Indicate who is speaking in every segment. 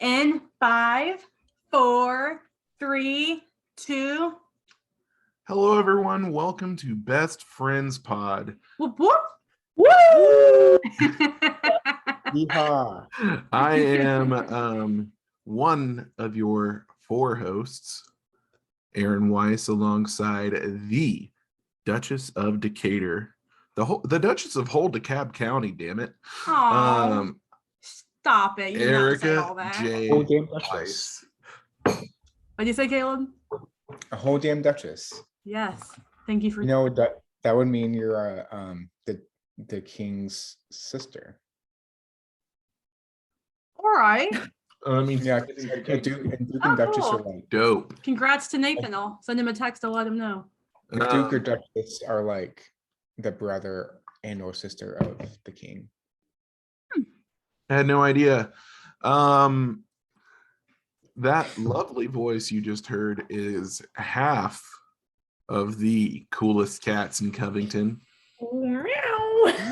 Speaker 1: In 5, 4, 3, 2.
Speaker 2: Hello, everyone. Welcome to Best Friends Pod.
Speaker 1: Whoop, whoop.
Speaker 3: Woo! Yeehaw.
Speaker 2: I am one of your four hosts, Aaron Weiss, alongside the Duchess of Decatur, the Duchess of whole DeKalb County. Damn it!
Speaker 1: Aw, stop it! You did not say all
Speaker 2: Erica
Speaker 1: that.
Speaker 2: J.
Speaker 3: Whole damn
Speaker 2: Weiss.
Speaker 3: Duchess.
Speaker 1: What'd you say, Caleb?
Speaker 3: A whole damn Duchess.
Speaker 1: Yes. Thank you for.
Speaker 3: You know that would mean you're the king's sister.
Speaker 1: All right.
Speaker 2: I mean,
Speaker 3: Yeah, a Duke and Duchess
Speaker 1: cool.
Speaker 3: are like
Speaker 2: dope.
Speaker 1: Congrats to Nathan. I'll send him a text to let him know.
Speaker 3: a Duke or Duchess are like the brother and or sister of the king.
Speaker 2: I had no idea. That lovely voice you just heard is half of the coolest cats in Covington.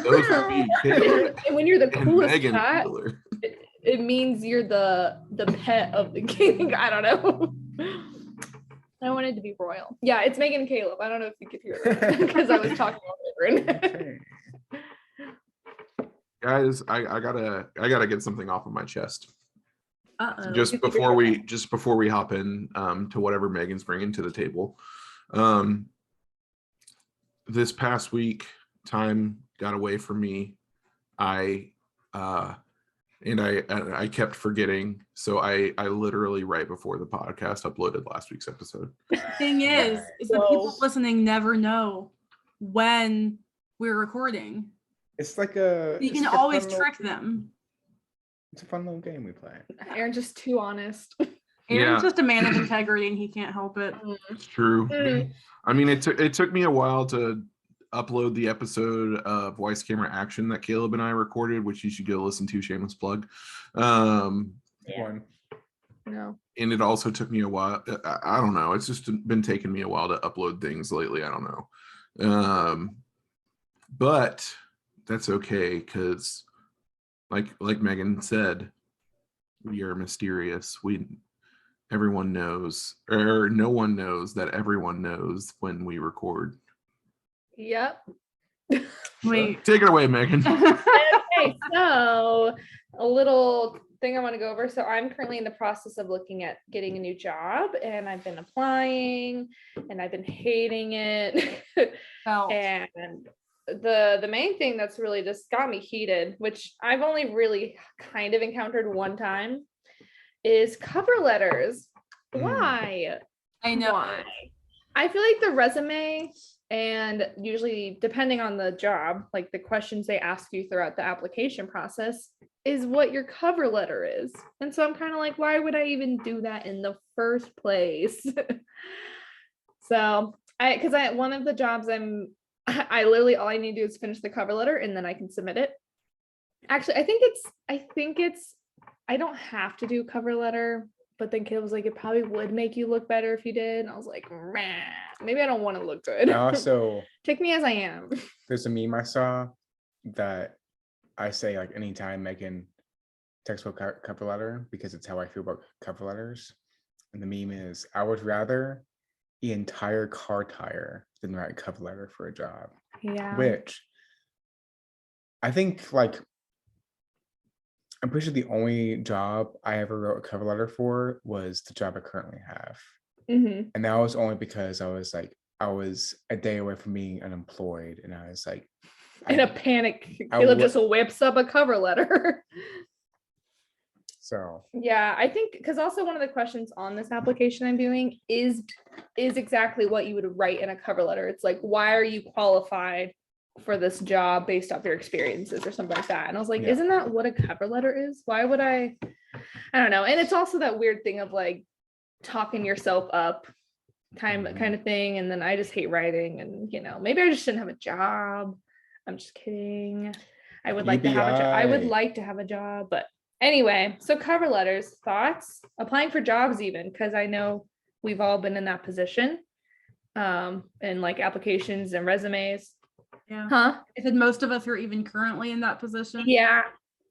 Speaker 2: Those would be Caleb
Speaker 4: And when you're the
Speaker 2: and
Speaker 4: coolest
Speaker 2: Megan
Speaker 4: cat,
Speaker 2: Wheeler.
Speaker 4: it means you're the pet of the king. I don't know. I wanted to be royal. Yeah, it's Megan and Caleb. I don't know if you could hear that because I was talking over it.
Speaker 3: Okay.
Speaker 2: Guys, I gotta get something off of my chest.
Speaker 1: Uh-oh.
Speaker 2: Just before we hop in to whatever Megan's bringing to the table. This past week, time got away from me. I kept forgetting, so I literally right before the podcast uploaded last week's episode.
Speaker 1: The thing is that people listening never know when we're recording.
Speaker 3: It's like
Speaker 1: You can always trick them.
Speaker 3: It's a fun little game we play.
Speaker 4: Aaron's just too honest.
Speaker 1: Aaron's
Speaker 2: Yeah.
Speaker 1: just a man of integrity and he can't help it.
Speaker 2: It's true.
Speaker 4: Mm.
Speaker 2: I mean, it took me a while to upload the episode of Voice Camera Action that Caleb and I recorded, which you should go listen to. Shameless plug.
Speaker 4: Yeah.
Speaker 3: One.
Speaker 4: No.
Speaker 2: And it also took me a while. I don't know. It's just been taking me a while to upload things lately. I don't know. But that's okay because, like Megan said, we are mysterious. Everyone knows, or no one knows that everyone knows when we record.
Speaker 4: Yep.
Speaker 1: Wait.
Speaker 2: Take it away, Megan.
Speaker 4: Okay, so a little thing I want to go over. So I'm currently in the process of looking at getting a new job, and I've been applying, and I've been hating it.
Speaker 1: Felt.
Speaker 4: And the main thing that's really just got me heated, which I've only really kind of encountered one time, is cover letters. Why?
Speaker 1: I know.
Speaker 4: Why? I feel like the resume, and usually depending on the job, like the questions they ask you throughout the application process is what your cover letter is. And so I'm kind of like, why would I even do that in the first place? So one of the jobs I literally, all I need to do is finish the cover letter and then I can submit it. Actually, I think it's I don't have to do cover letter, but then Caleb was like, it probably would make you look better if you did. And I was like, man, maybe I don't want to look good.
Speaker 3: Also,
Speaker 4: Take me as I am.
Speaker 3: there's a meme I saw that I say like anytime Megan textbook cover letter because it's how I feel about cover letters. And the meme is, I would rather the entire car tire than write a cover letter for a job.
Speaker 4: Yeah.
Speaker 3: Which I think like I'm pretty sure the only job I ever wrote a cover letter for was the job I currently have.
Speaker 4: Mm-hmm.
Speaker 3: And that was only because I was a day away from being unemployed. And I was like,
Speaker 4: In a panic,
Speaker 3: I
Speaker 4: Caleb
Speaker 3: would-
Speaker 4: just whips up a cover letter.
Speaker 3: so
Speaker 4: Yeah, I think because also one of the questions on this application I'm doing is exactly what you would write in a cover letter. It's like, why are you qualified for this job based off your experiences or something like that? And I was like,
Speaker 3: Yeah.
Speaker 4: isn't that what a cover letter is? Why would I don't know. And it's also that weird thing of like talking yourself up kind of thing. And then I just hate writing, and maybe I just shouldn't have a job. I'm just kidding. I would like to have a job. I would like to have a job, but anyway, so cover letters, thoughts, applying for jobs even, because I know we've all been in that position, and like applications and resumes.
Speaker 1: Yeah.
Speaker 4: Huh?
Speaker 1: I said most of us are even currently in that position.
Speaker 4: Yeah.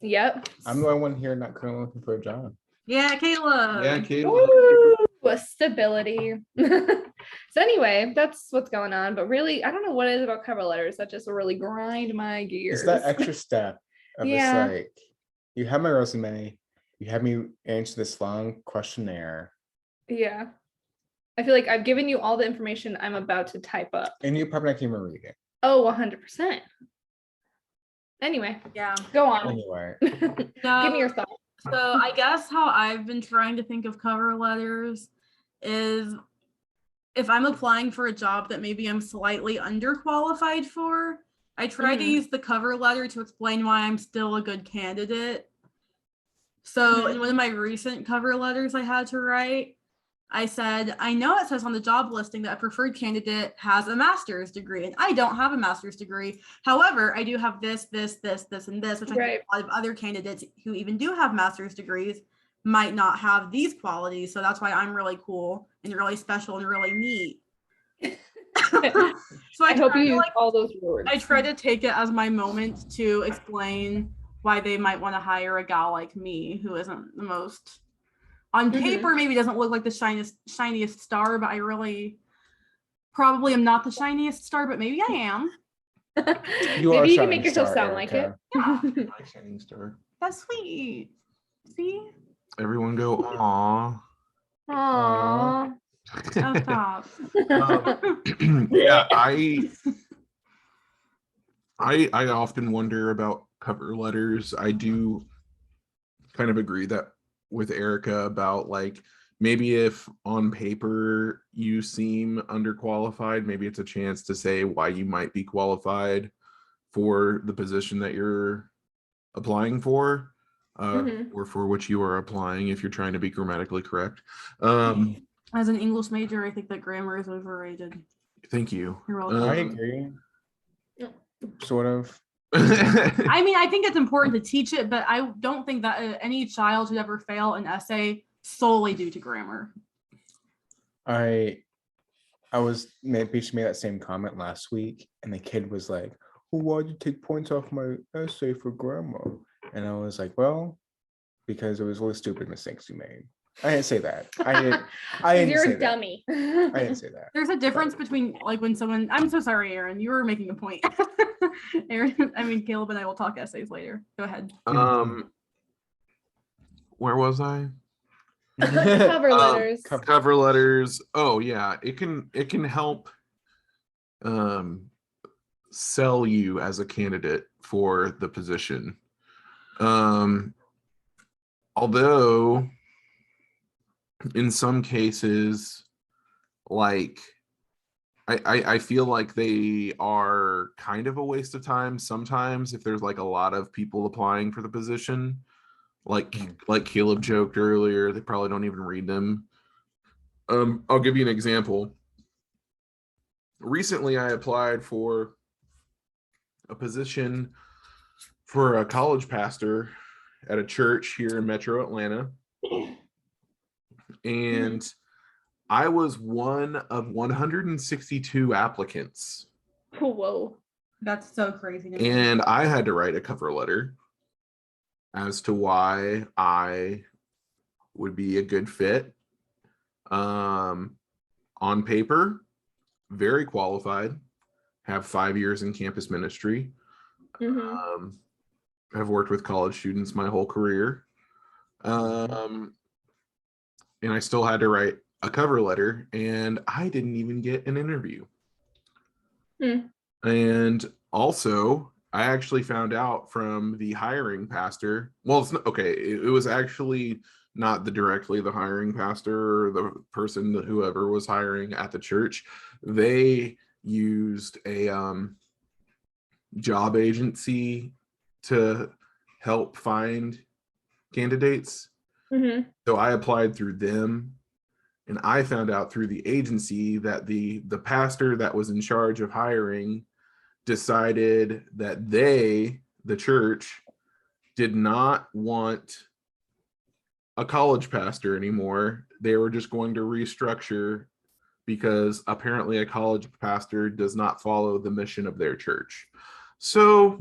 Speaker 4: Yep.
Speaker 3: I'm the only one here not currently looking for a job.
Speaker 1: Yeah, Kayla.
Speaker 2: Yeah, Kayla.
Speaker 4: Woo! Stability. So anyway, that's what's going on. But really, I don't know what it is about cover letters that just really grind my gears.
Speaker 3: It's that extra step of
Speaker 4: Yeah.
Speaker 3: it's like, you have my resume, you have me answer this long questionnaire,
Speaker 4: Yeah. I feel like I've given you all the information I'm about to type up.
Speaker 3: and you probably not even read it.
Speaker 4: Oh, 100%. Anyway,
Speaker 1: Yeah.
Speaker 4: go on.
Speaker 3: Anyway,
Speaker 4: Give me your thoughts.
Speaker 1: So I guess how I've been trying to think of cover letters is if I'm applying for a job that maybe I'm slightly underqualified for, I try to
Speaker 4: Mhm.
Speaker 1: use the cover letter to explain why I'm still a good candidate. So in one of my recent cover letters I had to write, I said, I know it says on the job listing that a preferred candidate has a master's degree, and I don't have a master's degree. However, I do have this, and this, which I think a lot of other candidates who even do have master's degrees might not have these qualities. So that's why I'm really cool and really special and really neat. So
Speaker 4: I hope you use
Speaker 1: like
Speaker 4: all those words.
Speaker 1: I try to take it as my moment to explain why they might want to hire a gal like me who isn't the most on paper maybe doesn't look like the shiniest star, but I really probably am not the shiniest star, but maybe I am.
Speaker 3: you are
Speaker 4: Maybe you can
Speaker 3: shining
Speaker 4: make yourself
Speaker 3: star,
Speaker 4: sound like it.
Speaker 3: Erica.
Speaker 2: My shining star.
Speaker 1: That's sweet. See?
Speaker 2: Everyone go, aw.
Speaker 4: Aww.
Speaker 1: Oh, stop.
Speaker 2: Yeah, I often wonder about cover letters. I do kind of agree that with Erica about like maybe if on paper you seem underqualified, maybe it's a chance to say why you might be qualified for the position that you're applying for, or for which you are applying if you're trying to be grammatically correct.
Speaker 1: As an English major, I think that grammar is overrated.
Speaker 2: Thank you.
Speaker 1: You're welcome.
Speaker 3: I agree. Sort of.
Speaker 1: I mean, I think it's important to teach it, but I don't think that any child should ever fail an essay solely due to grammar.
Speaker 3: I was Peach made that same comment last week, and the kid was like, well, why'd you take points off my essay for grammar? And I was like, well, because it was really stupid mistakes you made. I didn't say that. I didn't
Speaker 4: You're
Speaker 3: say
Speaker 4: a dummy.
Speaker 3: That. I didn't say that.
Speaker 1: There's a difference between like when someone, I'm so sorry, Aaron, you were making a point. Aaron, I mean, Caleb and I will talk essays later. Go ahead.
Speaker 2: Where was I?
Speaker 4: Cover letters.
Speaker 2: Cover letters. Oh yeah, it can help sell you as a candidate for the position. Although in some cases, like I feel like they are kind of a waste of time sometimes if there's like a lot of people applying for the position. Like Caleb joked earlier, they probably don't even read them. I'll give you an example. Recently, I applied for a position for a college pastor at a church here in Metro Atlanta. And I was one of 162 applicants.
Speaker 4: Whoa.
Speaker 1: That's so crazy.
Speaker 2: And I had to write a cover letter as to why I would be a good fit. On paper, very qualified, have 5 years in campus ministry. I've worked with college students my whole career. And I still had to write a cover letter, and I didn't even get an interview. And also, I actually found out from the hiring pastor. Well, it's not, okay. It was actually not directly the hiring pastor or the person that whoever was hiring at the church. They used a job agency to help find candidates. So I applied through them, and I found out through the agency that the pastor that was in charge of hiring decided that the church, did not want a college pastor anymore. They were just going to restructure because apparently a college pastor does not follow the mission of their church. So,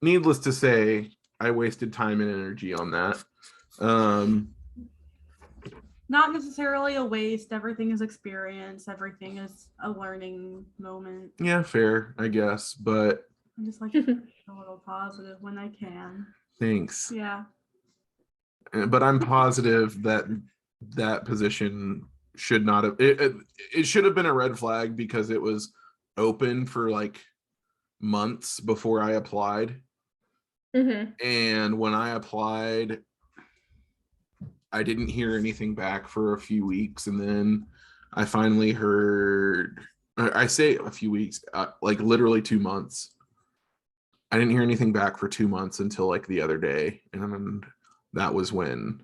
Speaker 2: needless to say, I wasted time and energy on that.
Speaker 1: Not necessarily a waste. Everything is experience. Everything is a learning moment.
Speaker 2: Yeah, fair, I guess, but
Speaker 1: I just like to be a little positive when I can.
Speaker 2: thanks.
Speaker 1: Yeah.
Speaker 2: But I'm positive that that position should not have it should have been a red flag because it was open for like months before I applied. And when I applied, I didn't hear anything back for a few weeks, and then I finally heard, I say a few weeks, like literally 2 months. I didn't hear anything back for 2 months until like the other day, and that was when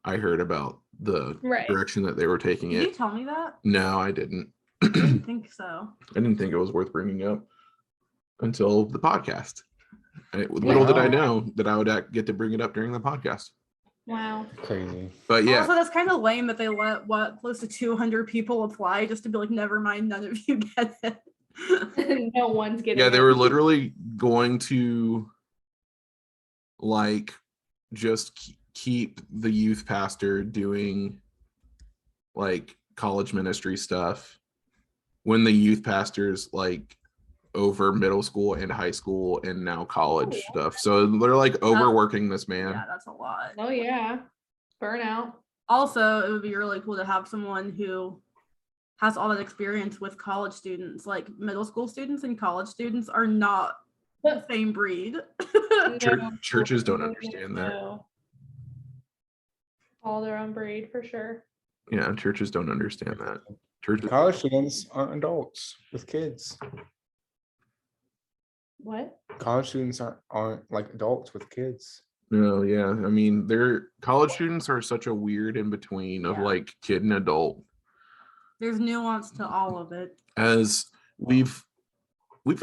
Speaker 2: I heard about the
Speaker 4: Right.
Speaker 2: direction that they were taking
Speaker 1: Did
Speaker 2: it.
Speaker 1: you tell me that?
Speaker 2: No, I didn't.
Speaker 1: I didn't think so.
Speaker 2: I didn't think it was worth bringing up until the podcast. Little did I know that I would get to bring it up during the podcast.
Speaker 4: Wow.
Speaker 3: Crazy.
Speaker 2: But yeah,
Speaker 1: Also, that's kind of lame that they let close to 200 people apply just to be like, never mind, none of you get it.
Speaker 4: No one's getting
Speaker 2: yeah,
Speaker 4: it.
Speaker 2: they were literally going to like just keep the youth pastor doing like college ministry stuff when the youth pastors like over middle school and high school and now college stuff. So they're like overworking this man.
Speaker 1: Yeah, that's a lot.
Speaker 4: Oh yeah. Burnout.
Speaker 1: Also, it would be really cool to have someone who has all that experience with college students. Like middle school students and college students are not the same breed.
Speaker 2: Churches don't understand that.
Speaker 4: All their own breed for sure.
Speaker 2: Yeah, churches don't understand that. Churches,
Speaker 3: College students aren't adults with kids.
Speaker 4: What?
Speaker 3: College students aren't like adults with kids.
Speaker 2: no, yeah. I mean, they're college students are such a weird in between of like kid and adult.
Speaker 1: There's nuance to all of it.
Speaker 2: As we've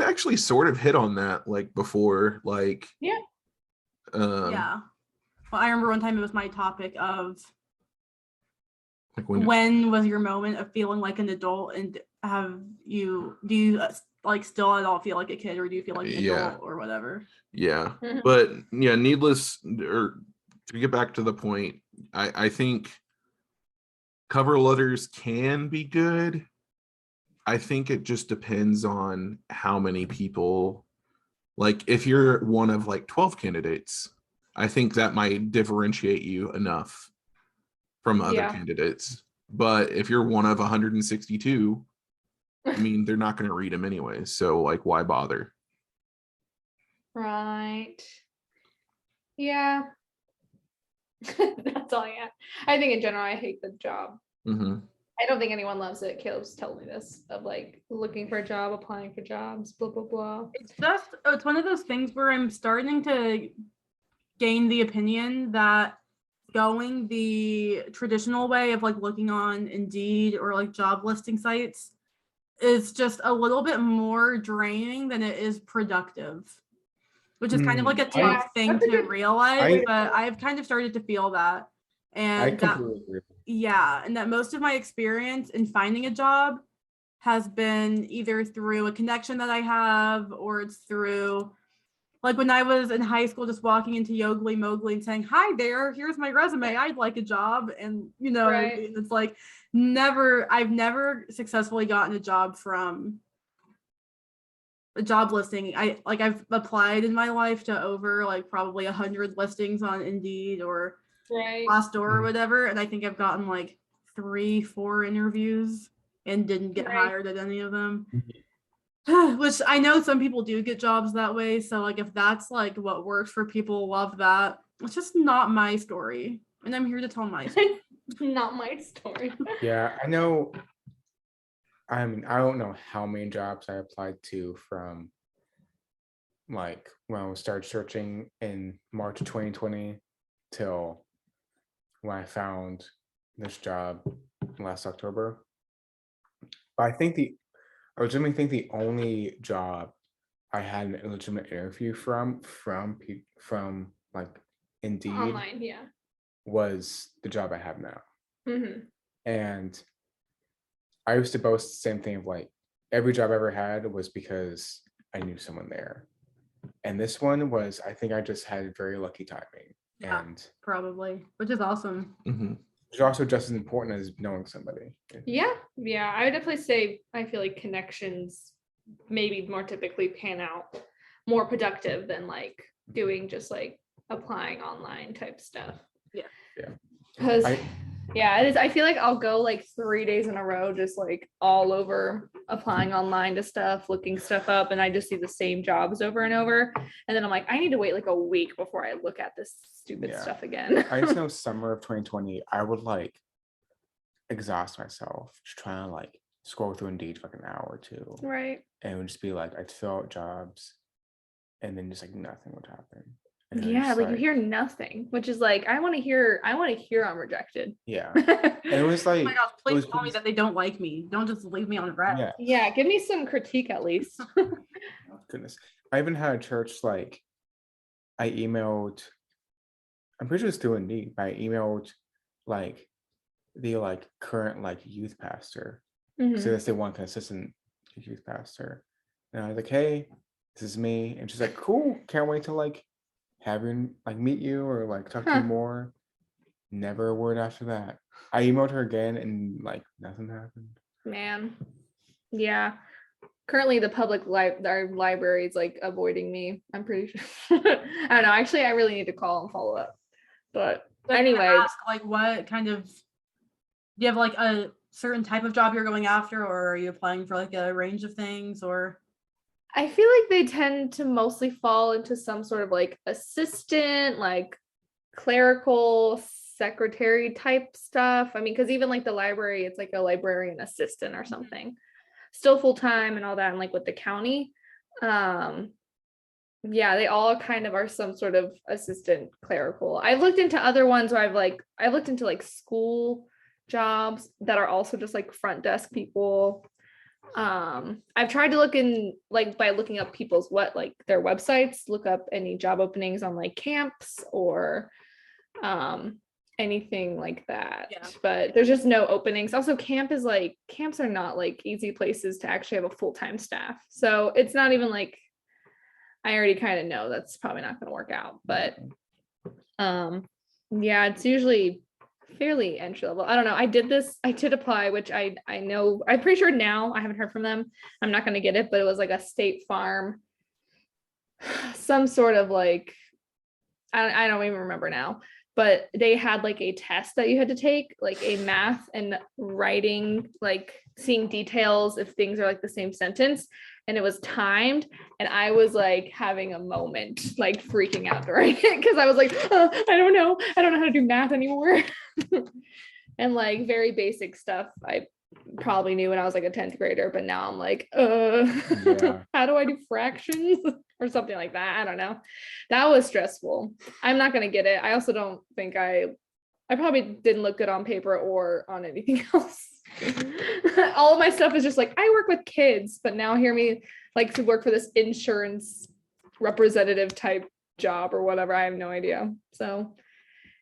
Speaker 2: actually sort of hit on that like before, like
Speaker 4: Yeah.
Speaker 1: Yeah. Well, I remember one time it was my topic of
Speaker 2: like
Speaker 1: when was your moment of feeling like an adult, and do you like still at all feel like a kid, or do you feel like an adult or whatever?
Speaker 2: Yeah. But yeah, needless or to get back to the point, I think cover letters can be good. I think it just depends on how many people, like if you're one of like 12 candidates, I think that might differentiate you enough from other candidates. But if you're one of 162, I mean, they're not going to read them anyway. So like, why bother?
Speaker 4: Right. Yeah. That's all I got. I think in general, I hate the job. I don't think anyone loves it. Caleb's telling me this of like looking for a job, applying for jobs, blah, blah, blah.
Speaker 1: It's one of those things where I'm starting to gain the opinion that going the traditional way of like looking on Indeed or like job listing sites is just a little bit more draining than it is productive, which is kind of like a tough thing to realize, but I've kind of started to feel that. And
Speaker 3: I completely agree.
Speaker 1: Yeah, and that most of my experience in finding a job has been either through a connection that I have, or it's through like when I was in high school, just walking into Yogli Mowgli and saying, "Hi there, here's my resume. I'd like a job." And you know, it's like I've never successfully gotten a job from a job listing. I've applied in my life to over like probably 100 listings on Indeed or Glassdoor or whatever, and I think I've gotten like 3-4 interviews and didn't get hired at any of them. Which I know some people do get jobs that way, so like if that's like what works for people, love that. It's just not my story, and I'm here to tell my story.
Speaker 4: Not my story.
Speaker 3: Yeah, I know. I mean, I don't know how many jobs I applied to from like when I started searching in March of 2020 till when I found this job last October. But I legitimately think the only job I had an illegitimate interview from like Indeed
Speaker 4: Online,
Speaker 3: was the job I have now. And I used to boast the same thing of like every job I ever had was because I knew someone there. And this one was, I think I just had very lucky timing.
Speaker 1: Yeah.
Speaker 3: And
Speaker 1: Probably, which is awesome.
Speaker 2: Mhm.
Speaker 3: it's also just as important as knowing somebody.
Speaker 4: Yeah, I would definitely say I feel like connections maybe more typically pan out more productive than like doing just like applying online type stuff.
Speaker 1: Yeah.
Speaker 3: Yeah.
Speaker 4: Because
Speaker 3: I-
Speaker 4: yeah, it is. I feel like I'll go like 3 days in a row, just like all over applying online to stuff, looking stuff up, and I just see the same jobs over and over. And then I'm like, I need to wait like a week before I look at this stupid
Speaker 3: Yeah.
Speaker 4: stuff again.
Speaker 3: I just know summer of 2020, I would like exhaust myself just trying to like scroll through Indeed for like an hour or two.
Speaker 4: Right.
Speaker 3: And it would just be like I'd fill out jobs and then just like nothing would happen. And it was
Speaker 4: Yeah,
Speaker 3: just
Speaker 4: like you hear nothing, which is like I want to hear I'm rejected.
Speaker 3: Yeah. And it was
Speaker 1: Oh
Speaker 3: like
Speaker 1: my gosh,
Speaker 3: it
Speaker 1: please
Speaker 3: was
Speaker 1: tell me
Speaker 3: pretty-
Speaker 1: that they don't like me. Don't just leave me on red.
Speaker 3: yeah,
Speaker 4: Yeah, give me some critique at least.
Speaker 3: goodness. I even had a church like I emailed, I'm pretty sure it's still Indeed, but I emailed like the like current like youth pastor.
Speaker 4: Mhm.
Speaker 3: So that's the one consistent youth pastor. And I was like, hey, this is me. And she's like, cool, can't wait to like have you like meet you or like talk to
Speaker 4: Huh.
Speaker 3: you more. Never a word after that. I emailed her again and like nothing happened.
Speaker 4: Man. Yeah. Currently the public our library is like avoiding me. I'm pretty sure. I don't know. Actually, I really need to call and follow up. But
Speaker 1: So can I
Speaker 4: anyway,
Speaker 1: ask, like, what kind of, do you have like a certain type of job you're going after, or are you applying for like a range of things, or?
Speaker 4: I feel like they tend to mostly fall into some sort of like assistant, like clerical secretary type stuff. I mean, because even like the library, it's like a librarian assistant or something. Still full time and all that, and like with the county. Yeah, they all kind of are some sort of assistant clerical. I've looked into other ones where I've looked into like school jobs that are also just like front desk people. I've tried to look in like by looking up people's like their websites, look up any job openings on like camps or anything like that.
Speaker 1: Yeah.
Speaker 4: But there's just no openings. Also, camps are not like easy places to actually have a full-time staff. So it's not even like I already kind of know that's probably not going to work out. But yeah, it's usually fairly entry level. I don't know. I did apply, which I know, I'm pretty sure now I haven't heard from them. I'm not going to get it, but it was like a State Farm, some sort of like, I don't even remember now, but they had like a test that you had to take, like a math and writing, like seeing details if things are like the same sentence. And it was timed. And I was like having a moment, like freaking out during it because I was like, oh, I don't know how to do math anymore. And like very basic stuff I probably knew when I was like a 10th grader, but now I'm like,
Speaker 3: Yeah.
Speaker 4: how do I do fractions or something like that? I don't know. That was stressful. I'm not gonna get it. I also don't think I probably didn't look good on paper or on anything else. All of my stuff is just like, I work with kids, but now hear me like to work for this insurance representative type job or whatever. I have no idea. So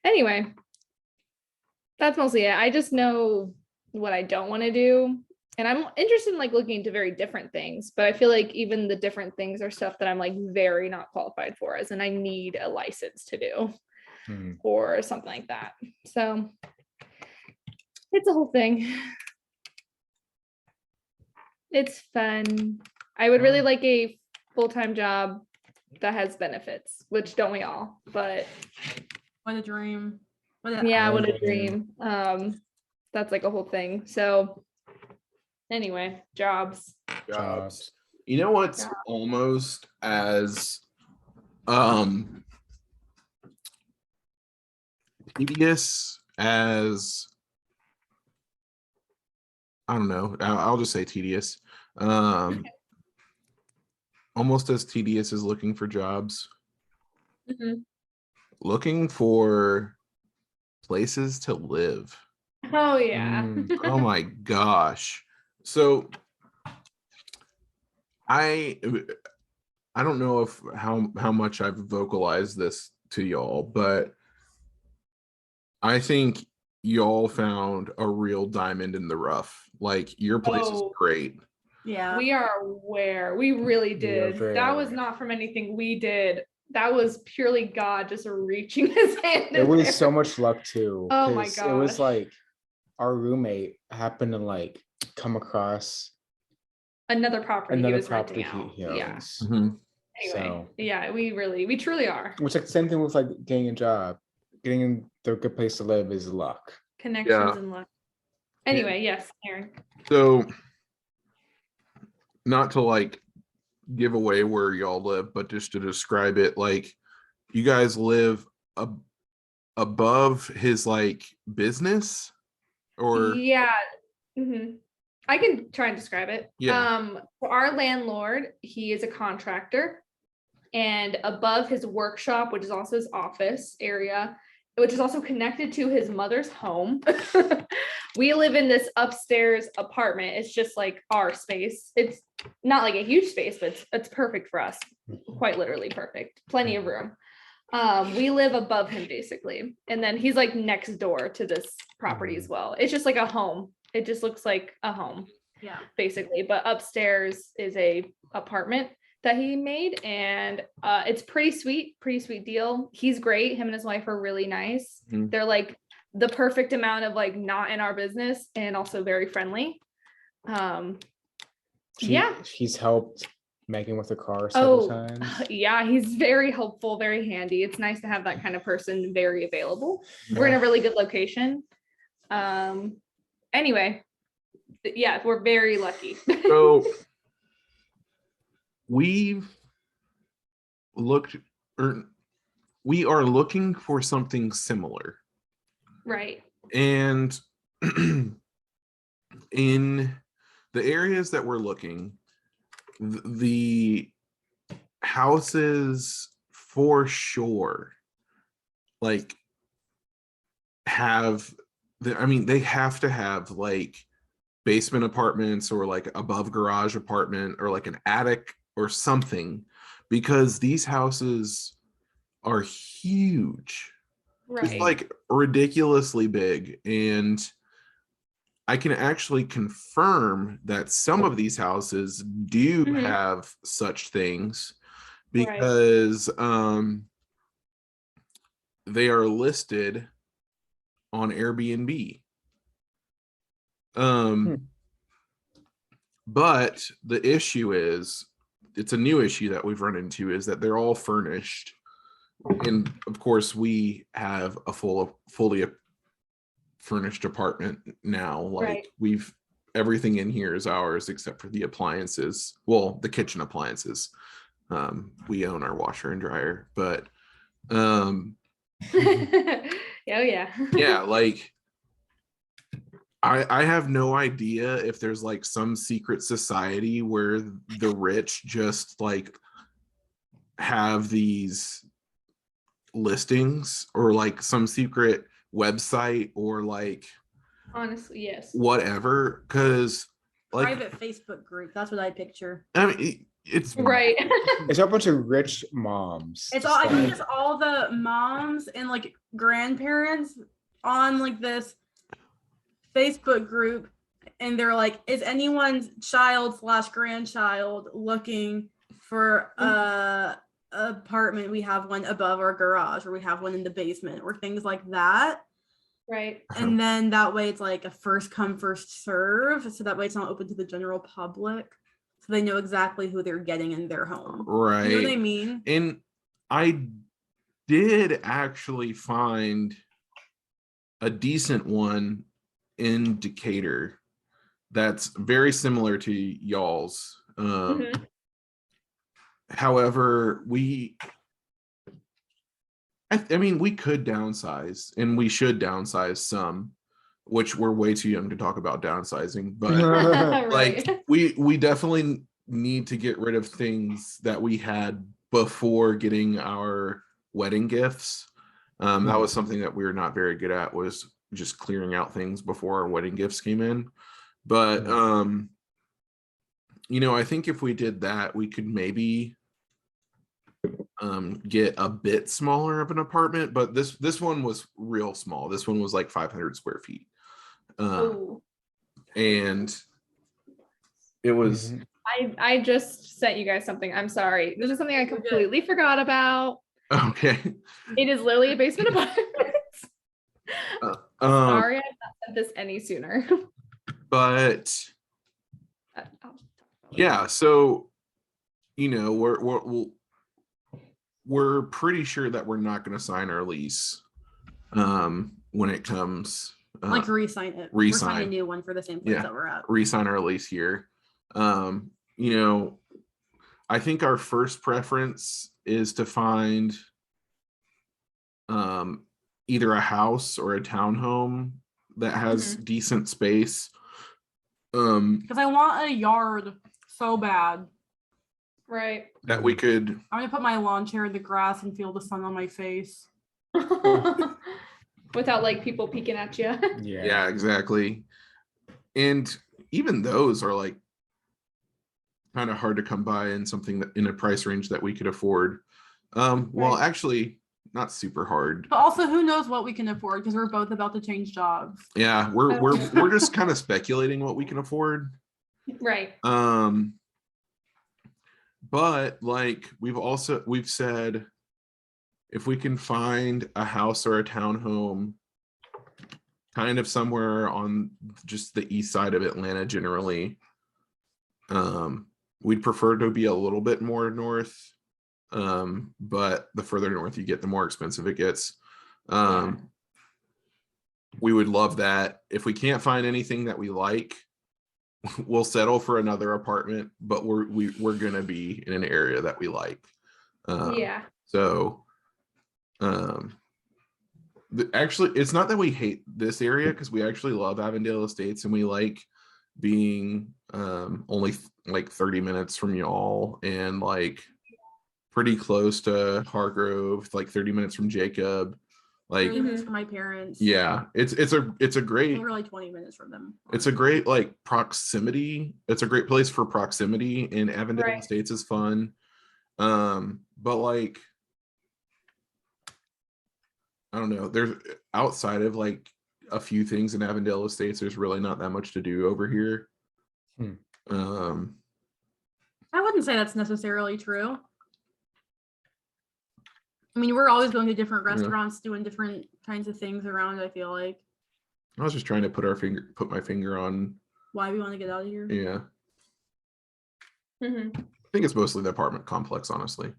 Speaker 4: anyway, that's mostly it. I just know what I don't want to do. And I'm interested in like looking into very different things, but I feel like even the different things are stuff that I'm like very not qualified for, as in I need a license to do or something like that. So it's a whole thing. It's fun. I would really like a full-time job that has benefits, which don't we all? But
Speaker 1: What a dream. What
Speaker 4: a dream. That's like a whole thing. So anyway, jobs.
Speaker 3: Jobs.
Speaker 2: You know what's almost as tedious as, I don't know, I'll just say tedious. Almost as tedious as looking for jobs.
Speaker 4: Mhm.
Speaker 2: Looking for places to live.
Speaker 4: Oh yeah.
Speaker 2: Oh my gosh. So I don't know if how much I've vocalized this to y'all, but I think y'all found a real diamond in the rough. Like, your place is great.
Speaker 1: Yeah.
Speaker 4: We are aware. We really did.
Speaker 3: very
Speaker 4: That was
Speaker 3: aware.
Speaker 4: not from anything we did. That was purely God just reaching his hand.
Speaker 3: It
Speaker 4: in
Speaker 3: was
Speaker 4: there.
Speaker 3: so much luck too.
Speaker 4: Oh my
Speaker 3: 'cause it was
Speaker 4: gosh.
Speaker 3: like our roommate happened to like come across
Speaker 4: Another property he
Speaker 3: another
Speaker 4: was renting
Speaker 3: property he
Speaker 4: out. Yeah.
Speaker 3: owns.
Speaker 2: Mhm.
Speaker 4: Anyway,
Speaker 3: So,
Speaker 4: yeah, we truly are.
Speaker 3: which like the same thing with like getting a job, getting the good place to live is luck.
Speaker 4: Connections
Speaker 2: Yeah.
Speaker 4: and luck. Anyway, yes, Aaron.
Speaker 2: So, not to like give away where y'all live, but just to describe it, like you guys live above his like business, or
Speaker 4: Yeah. Mhm. I can try and describe it.
Speaker 2: Yeah.
Speaker 4: For our landlord, he is a contractor, and above his workshop, which is also his office area, which is also connected to his mother's home. We live in this upstairs apartment. It's just like our space. It's not like a huge space, but it's perfect for us. Quite literally perfect. Plenty of room. We live above him basically. And then he's like next door to this property as well. It's just like a home. It just looks like a home.
Speaker 1: Yeah.
Speaker 4: Basically, but upstairs is a apartment that he made, and it's pretty sweet deal. He's great. Him and his wife are really nice.
Speaker 2: Mhm.
Speaker 4: They're like the perfect amount of like not in our business and also very friendly. Yeah.
Speaker 3: He's helped Megan with the car several times.
Speaker 4: Yeah, he's very helpful, very handy. It's nice to have that kind of person very available. We're in a really good location. Anyway, yeah, we're very lucky.
Speaker 2: So we've looked, or we are looking for something similar.
Speaker 4: Right.
Speaker 2: And in the areas that we're looking, the houses for sure like have they have to have like basement apartments or like above garage apartment or like an attic or something, because these houses are huge. It's
Speaker 4: Right.
Speaker 2: like ridiculously big, and I can actually confirm that some of these houses do
Speaker 4: Mhm.
Speaker 2: have such things
Speaker 4: Right.
Speaker 2: because they are listed on Airbnb. But the issue is, it's a new issue that we've run into, is that they're all furnished. And of course, we have a fully furnished apartment now. Like
Speaker 4: Right.
Speaker 2: we've everything in here is ours except for the appliances. Well, the kitchen appliances. We own our washer and dryer, but
Speaker 4: Oh yeah.
Speaker 2: yeah, like I have no idea if there's like some secret society where the rich just like have these listings, or like some secret website, or like
Speaker 4: Honestly, yes.
Speaker 2: whatever, because like
Speaker 1: Private Facebook group. That's what I picture.
Speaker 2: I mean it's
Speaker 4: Right.
Speaker 3: It's a bunch of rich moms.
Speaker 1: It's
Speaker 3: just
Speaker 1: all I think
Speaker 3: like-
Speaker 1: it's all the moms and like grandparents on like this Facebook group, and they're like, is anyone's child/grandchild looking for a apartment? We have one above our garage, or we have one in the basement, or things like that.
Speaker 4: Right.
Speaker 1: And then that way it's like a first come first serve, so that way it's not open to the general public, so they know exactly who they're getting in their home.
Speaker 2: right.
Speaker 1: You know what I mean?
Speaker 2: And I did actually find a decent one in Decatur that's very similar to y'all's.
Speaker 4: Mhm.
Speaker 2: However, I mean, we could downsize, and we should downsize some, which we're way too young to talk about downsizing, but like
Speaker 4: Right.
Speaker 2: we definitely need to get rid of things that we had before getting our wedding gifts. That was something that we were not very good at, was just clearing out things before our wedding gifts came in. But I think if we did that, we could maybe get a bit smaller of an apartment. But this one was real small. This one was like 500 square feet.
Speaker 4: Oh.
Speaker 2: And it was
Speaker 4: I just sent you guys something. I'm sorry. This is something I completely forgot about.
Speaker 2: Okay.
Speaker 4: It is literally a basement apartment. Sorry, I've not sent this any sooner.
Speaker 2: But
Speaker 4: I'll talk about it.
Speaker 2: yeah, so you know, we're pretty sure that we're not going to sign our lease when it comes
Speaker 1: Like re-sign it.
Speaker 2: re-sign.
Speaker 1: We're signing a new one for the same place
Speaker 2: Yeah.
Speaker 1: that we're at.
Speaker 2: re-sign our lease here. You know, I think our first preference is to find either a house or a townhome that has decent space.
Speaker 1: Because I want a yard so bad.
Speaker 4: Right.
Speaker 2: That we could.
Speaker 1: I'm gonna put my lawn chair in the grass and feel the sun on my face.
Speaker 4: Without like people peeking at you.
Speaker 2: Yeah, exactly. And even those are like kind of hard to come by in something that in a price range that we could afford. Well, actually, not super hard.
Speaker 1: But also, who knows what we can afford because we're both about to change jobs.
Speaker 2: Yeah, we're just kind of speculating what we can afford.
Speaker 4: Right.
Speaker 2: But like we've said, if we can find a house or a townhome kind of somewhere on just the east side of Atlanta generally, we'd prefer to be a little bit more north. But the further north you get, the more expensive it gets. We would love that. If we can't find anything that we like, we'll settle for another apartment, but we're gonna be in an area that we like. So actually, it's not that we hate this area because we actually love Avondale Estates and we like being only like 30 minutes from y'all and like pretty close to Hargrove, like 30 minutes from Jacob. Like
Speaker 1: 30 minutes from my parents.
Speaker 2: Yeah, it's a great.
Speaker 1: We're like 20 minutes from them.
Speaker 2: It's a great like proximity. It's a great place for proximity, and Avondale Estates is fun. But like I don't know, there's outside of like a few things in Avondale Estates, there's really not that much to do over here.
Speaker 1: I wouldn't say that's necessarily true. I mean, we're always going to different restaurants, doing different kinds of things around, I feel like.
Speaker 2: I was just trying to put my finger on
Speaker 1: why we want to get out of here.
Speaker 2: Yeah. I think it's mostly the apartment complex, honestly.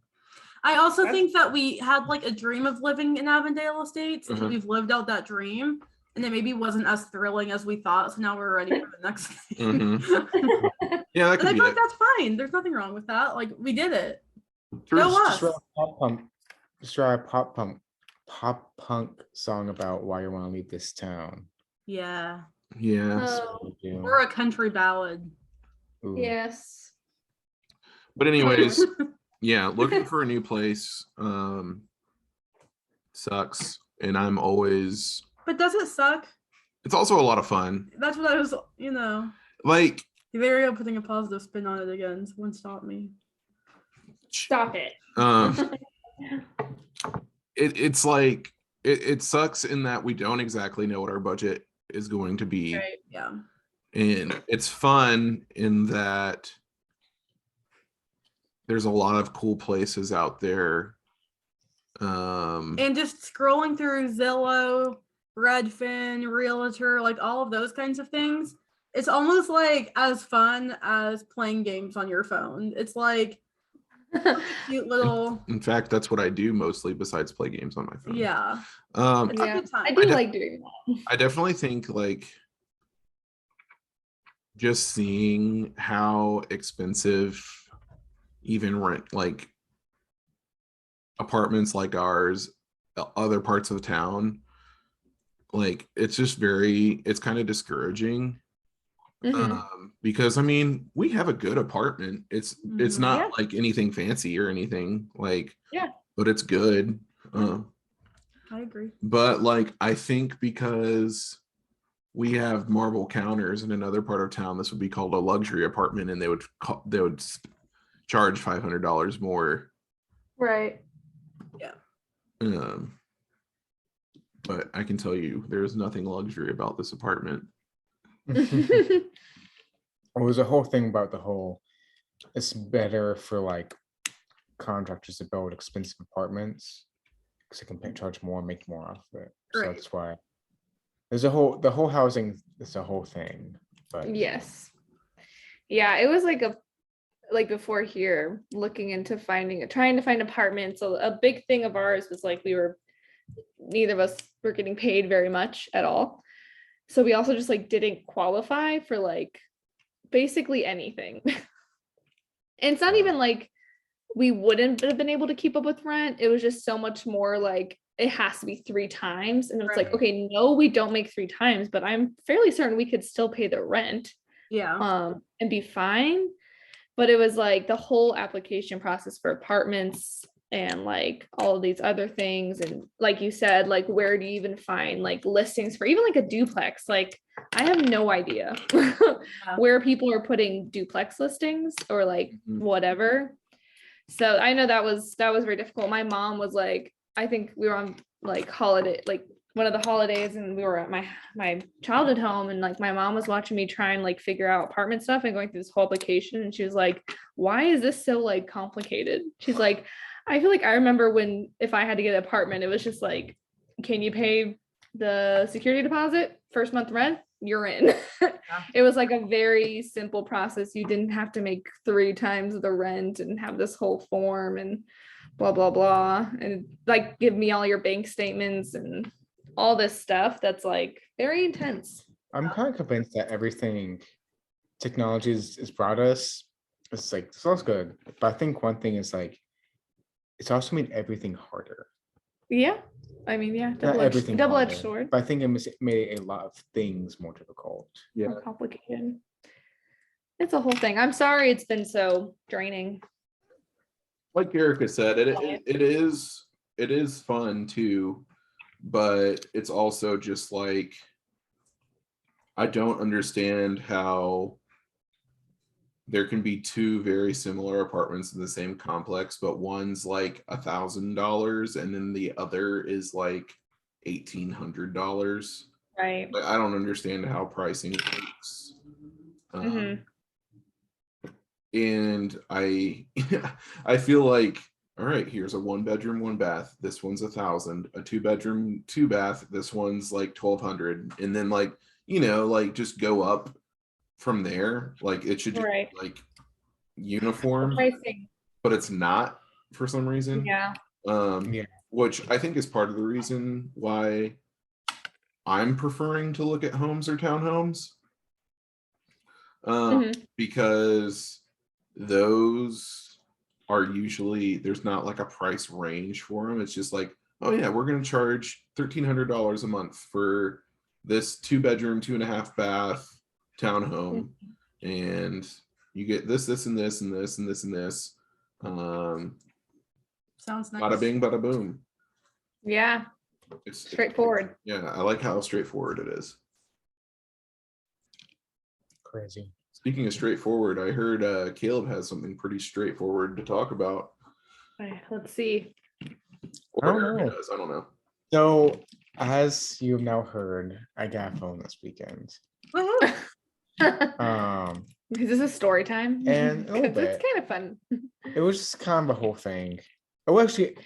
Speaker 1: I also think that we had like a dream of living in Avondale Estates, and we've lived out that dream, and it maybe wasn't as thrilling as we thought. So now we're ready for the next thing.
Speaker 2: Yeah, that could
Speaker 1: and I
Speaker 2: be
Speaker 1: feel like that's fine. There's nothing wrong with that. Like we did it.
Speaker 3: Go us. Just try a pop punk song about why you want to leave this town.
Speaker 1: Yeah.
Speaker 2: Yes.
Speaker 1: Or a country ballad.
Speaker 3: Ooh.
Speaker 4: Yes.
Speaker 2: But anyways, yeah, looking for a new place sucks, and I'm always.
Speaker 1: But does it suck?
Speaker 2: It's also a lot of fun.
Speaker 1: That's what I was,
Speaker 2: Like.
Speaker 1: There you go, putting a positive spin on it again. Someone stop me.
Speaker 4: Stop it.
Speaker 2: It's like it sucks in that we don't exactly know what our budget is going to be.
Speaker 1: Right. Yeah.
Speaker 2: And it's fun in that there's a lot of cool places out there.
Speaker 1: And just scrolling through Zillow, Redfin, Realtor, like all of those kinds of things, it's almost like as fun as playing games on your phone. It's like cute little.
Speaker 2: In fact, that's what I do mostly besides play games on my phone.
Speaker 1: Yeah.
Speaker 4: I do like doing that.
Speaker 2: I definitely think like just seeing how expensive even rent like apartments like ours, other parts of the town, like it's kind of discouraging. Because I mean, we have a good apartment. It's not like anything fancy or anything like, but it's good.
Speaker 1: I agree.
Speaker 2: But like, I think because we have marble counters in another part of town, this would be called a luxury apartment, and they would charge $500 more.
Speaker 4: Right.
Speaker 1: Yeah.
Speaker 2: But I can tell you, there's nothing luxury about this apartment.
Speaker 3: It was a whole thing about the whole it's better for like contractors to build expensive apartments because they can charge more, make more off of it. So
Speaker 1: Right.
Speaker 3: that's why there's the whole housing is a whole thing. But
Speaker 4: Yes. Yeah, it was like before here, looking into trying to find apartments. So a big thing of ours was like neither of us were getting paid very much at all. So we also just like didn't qualify for like basically anything. And it's not
Speaker 3: Yeah.
Speaker 4: even like we wouldn't have been able to keep up with rent. It was just so much more like it has to be 3 times. And it's like,
Speaker 3: Right.
Speaker 4: okay, no, we don't make 3 times, but I'm fairly certain we could still pay the rent
Speaker 1: Yeah.
Speaker 4: and be fine. But it was like the whole application process for apartments and like all of these other things. And like you said, like where do you even find like listings for even like a duplex? Like I have no idea where people are putting duplex listings or like
Speaker 2: Mhm.
Speaker 4: whatever. So I know that was very difficult. My mom was like, I think we were on like holiday, like one of the holidays, and we were at my childhood home, and like my mom was watching me try and like figure out apartment stuff and going through this whole application, and she was like, why is this so like complicated? She's like, I feel like I remember when if I had to get an apartment, it was just like, can you pay the security deposit, first month rent, you're in. It was like a very simple process. You didn't have to make 3 times the rent and have this whole form and blah blah blah and like give me all your bank statements and all this stuff that's like very intense.
Speaker 3: I'm kind of convinced that everything technology has brought us, it's like, it's all good. But I think one thing is like, it's also made everything harder.
Speaker 4: Yeah, I mean, yeah,
Speaker 3: Not everything
Speaker 4: double-edged
Speaker 3: harder,
Speaker 4: sword,
Speaker 3: but I think it made a lot of things more difficult.
Speaker 2: Yeah.
Speaker 4: more complicated. It's a whole thing. I'm sorry it's been so draining.
Speaker 2: Like Erica said, it is fun too, but it's also just like I don't understand how there can be 2 very similar apartments in the same complex, but one's like $1,000 and then the other is like $1,800.
Speaker 4: Right.
Speaker 2: Like, I don't understand how pricing works.
Speaker 4: Mhm.
Speaker 2: And I I feel like, all right, here's a 1-bedroom, 1-bath. This one's 1,000. A 2-bedroom, 2-bath. This one's like 1,200. And then like, like just go up from there. Like it should just
Speaker 4: Right.
Speaker 2: be like uniform,
Speaker 4: Pricing.
Speaker 2: but it's not for some reason.
Speaker 4: Yeah.
Speaker 3: Yeah.
Speaker 2: Which I think is part of the reason why I'm preferring to look at homes or townhomes. Because those are usually, there's not like a price range for them. It's just like, oh yeah, we're going to charge $1,300 a month for this 2-bedroom, 2.5-bath townhome, and you get this, this, and this, and this, and this, and this.
Speaker 1: Sounds nice.
Speaker 2: Bada bing, bada boom.
Speaker 4: Yeah.
Speaker 2: It's
Speaker 4: Straightforward.
Speaker 2: Yeah, I like how straightforward it is.
Speaker 3: Crazy.
Speaker 2: Speaking of straightforward, I heard Caleb has something pretty straightforward to talk about.
Speaker 4: Let's see.
Speaker 2: Or
Speaker 3: I don't
Speaker 2: Erica
Speaker 3: know.
Speaker 2: does, I don't know.
Speaker 3: So, as you've now heard, I got a phone this weekend.
Speaker 1: Woohoo.
Speaker 4: Is this a story time?
Speaker 3: And a little
Speaker 4: 'Cause it's
Speaker 3: bit.
Speaker 4: kind of fun.
Speaker 3: It was just kind of a whole thing. Oh, actually,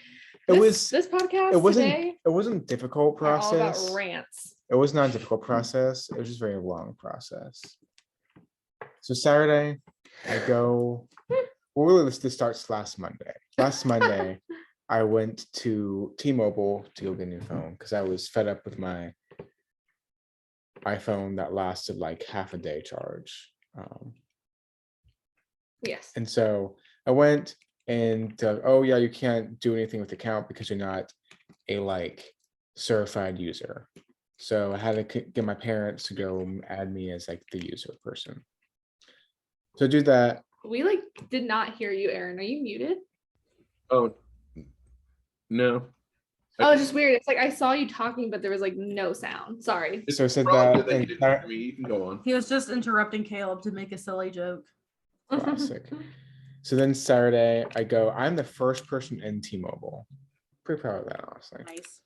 Speaker 4: This podcast
Speaker 3: it wasn't
Speaker 4: today
Speaker 3: it wasn't a difficult
Speaker 4: are all about
Speaker 3: process.
Speaker 4: rants.
Speaker 3: It was not a difficult process. It was just a very long process. So Saturday, I go. Well, really, this starts last Monday. Last Monday, I went to T-Mobile to go get a new phone because I was fed up with my iPhone that lasted like half a day charge.
Speaker 4: Yes.
Speaker 3: And so I went and oh yeah, you can't do anything with the account because you're not a like certified user. So I had to get my parents to go add me as like the user person. So do that.
Speaker 4: We like did not hear you, Aaron. Are you muted?
Speaker 2: Oh, no.
Speaker 4: Oh, it's just weird. It's like I saw you talking, but there was like no sound. Sorry.
Speaker 3: So I said
Speaker 2: Probably
Speaker 3: that
Speaker 2: good
Speaker 3: and
Speaker 2: you didn't hear me. You can go on.
Speaker 1: He was just interrupting Caleb to make a silly joke.
Speaker 3: classic. So then Saturday, I go. I'm the first person in T-Mobile. Pretty proud of that, honestly.
Speaker 1: Nice.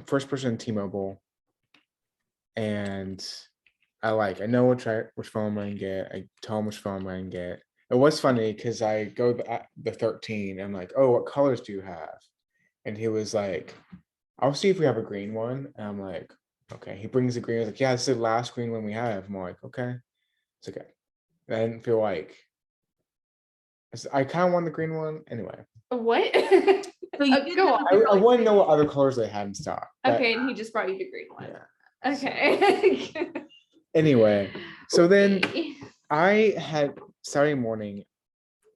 Speaker 3: First person in T-Mobile, and I know which phone I'm gonna get. I tell them which phone I'm gonna get, It was funny because I go at the 13. I'm like, oh, what colors do you have? And he was like, I'll see if we have a green one. And I'm like, okay. He brings the green. I was like, yeah, it's the last green one we have. I'm like, okay, it's okay. And I didn't feel like I kind of want the green one anyway.
Speaker 4: What?
Speaker 1: So you did
Speaker 4: Go
Speaker 1: have
Speaker 4: on.
Speaker 1: a
Speaker 3: I
Speaker 1: really
Speaker 3: want to know
Speaker 1: great-
Speaker 3: what other colors they had in stock.
Speaker 4: Okay, and he just brought you the green one.
Speaker 3: Yeah.
Speaker 4: Okay.
Speaker 3: Anyway, so then
Speaker 4: Okay.
Speaker 3: I had Saturday morning,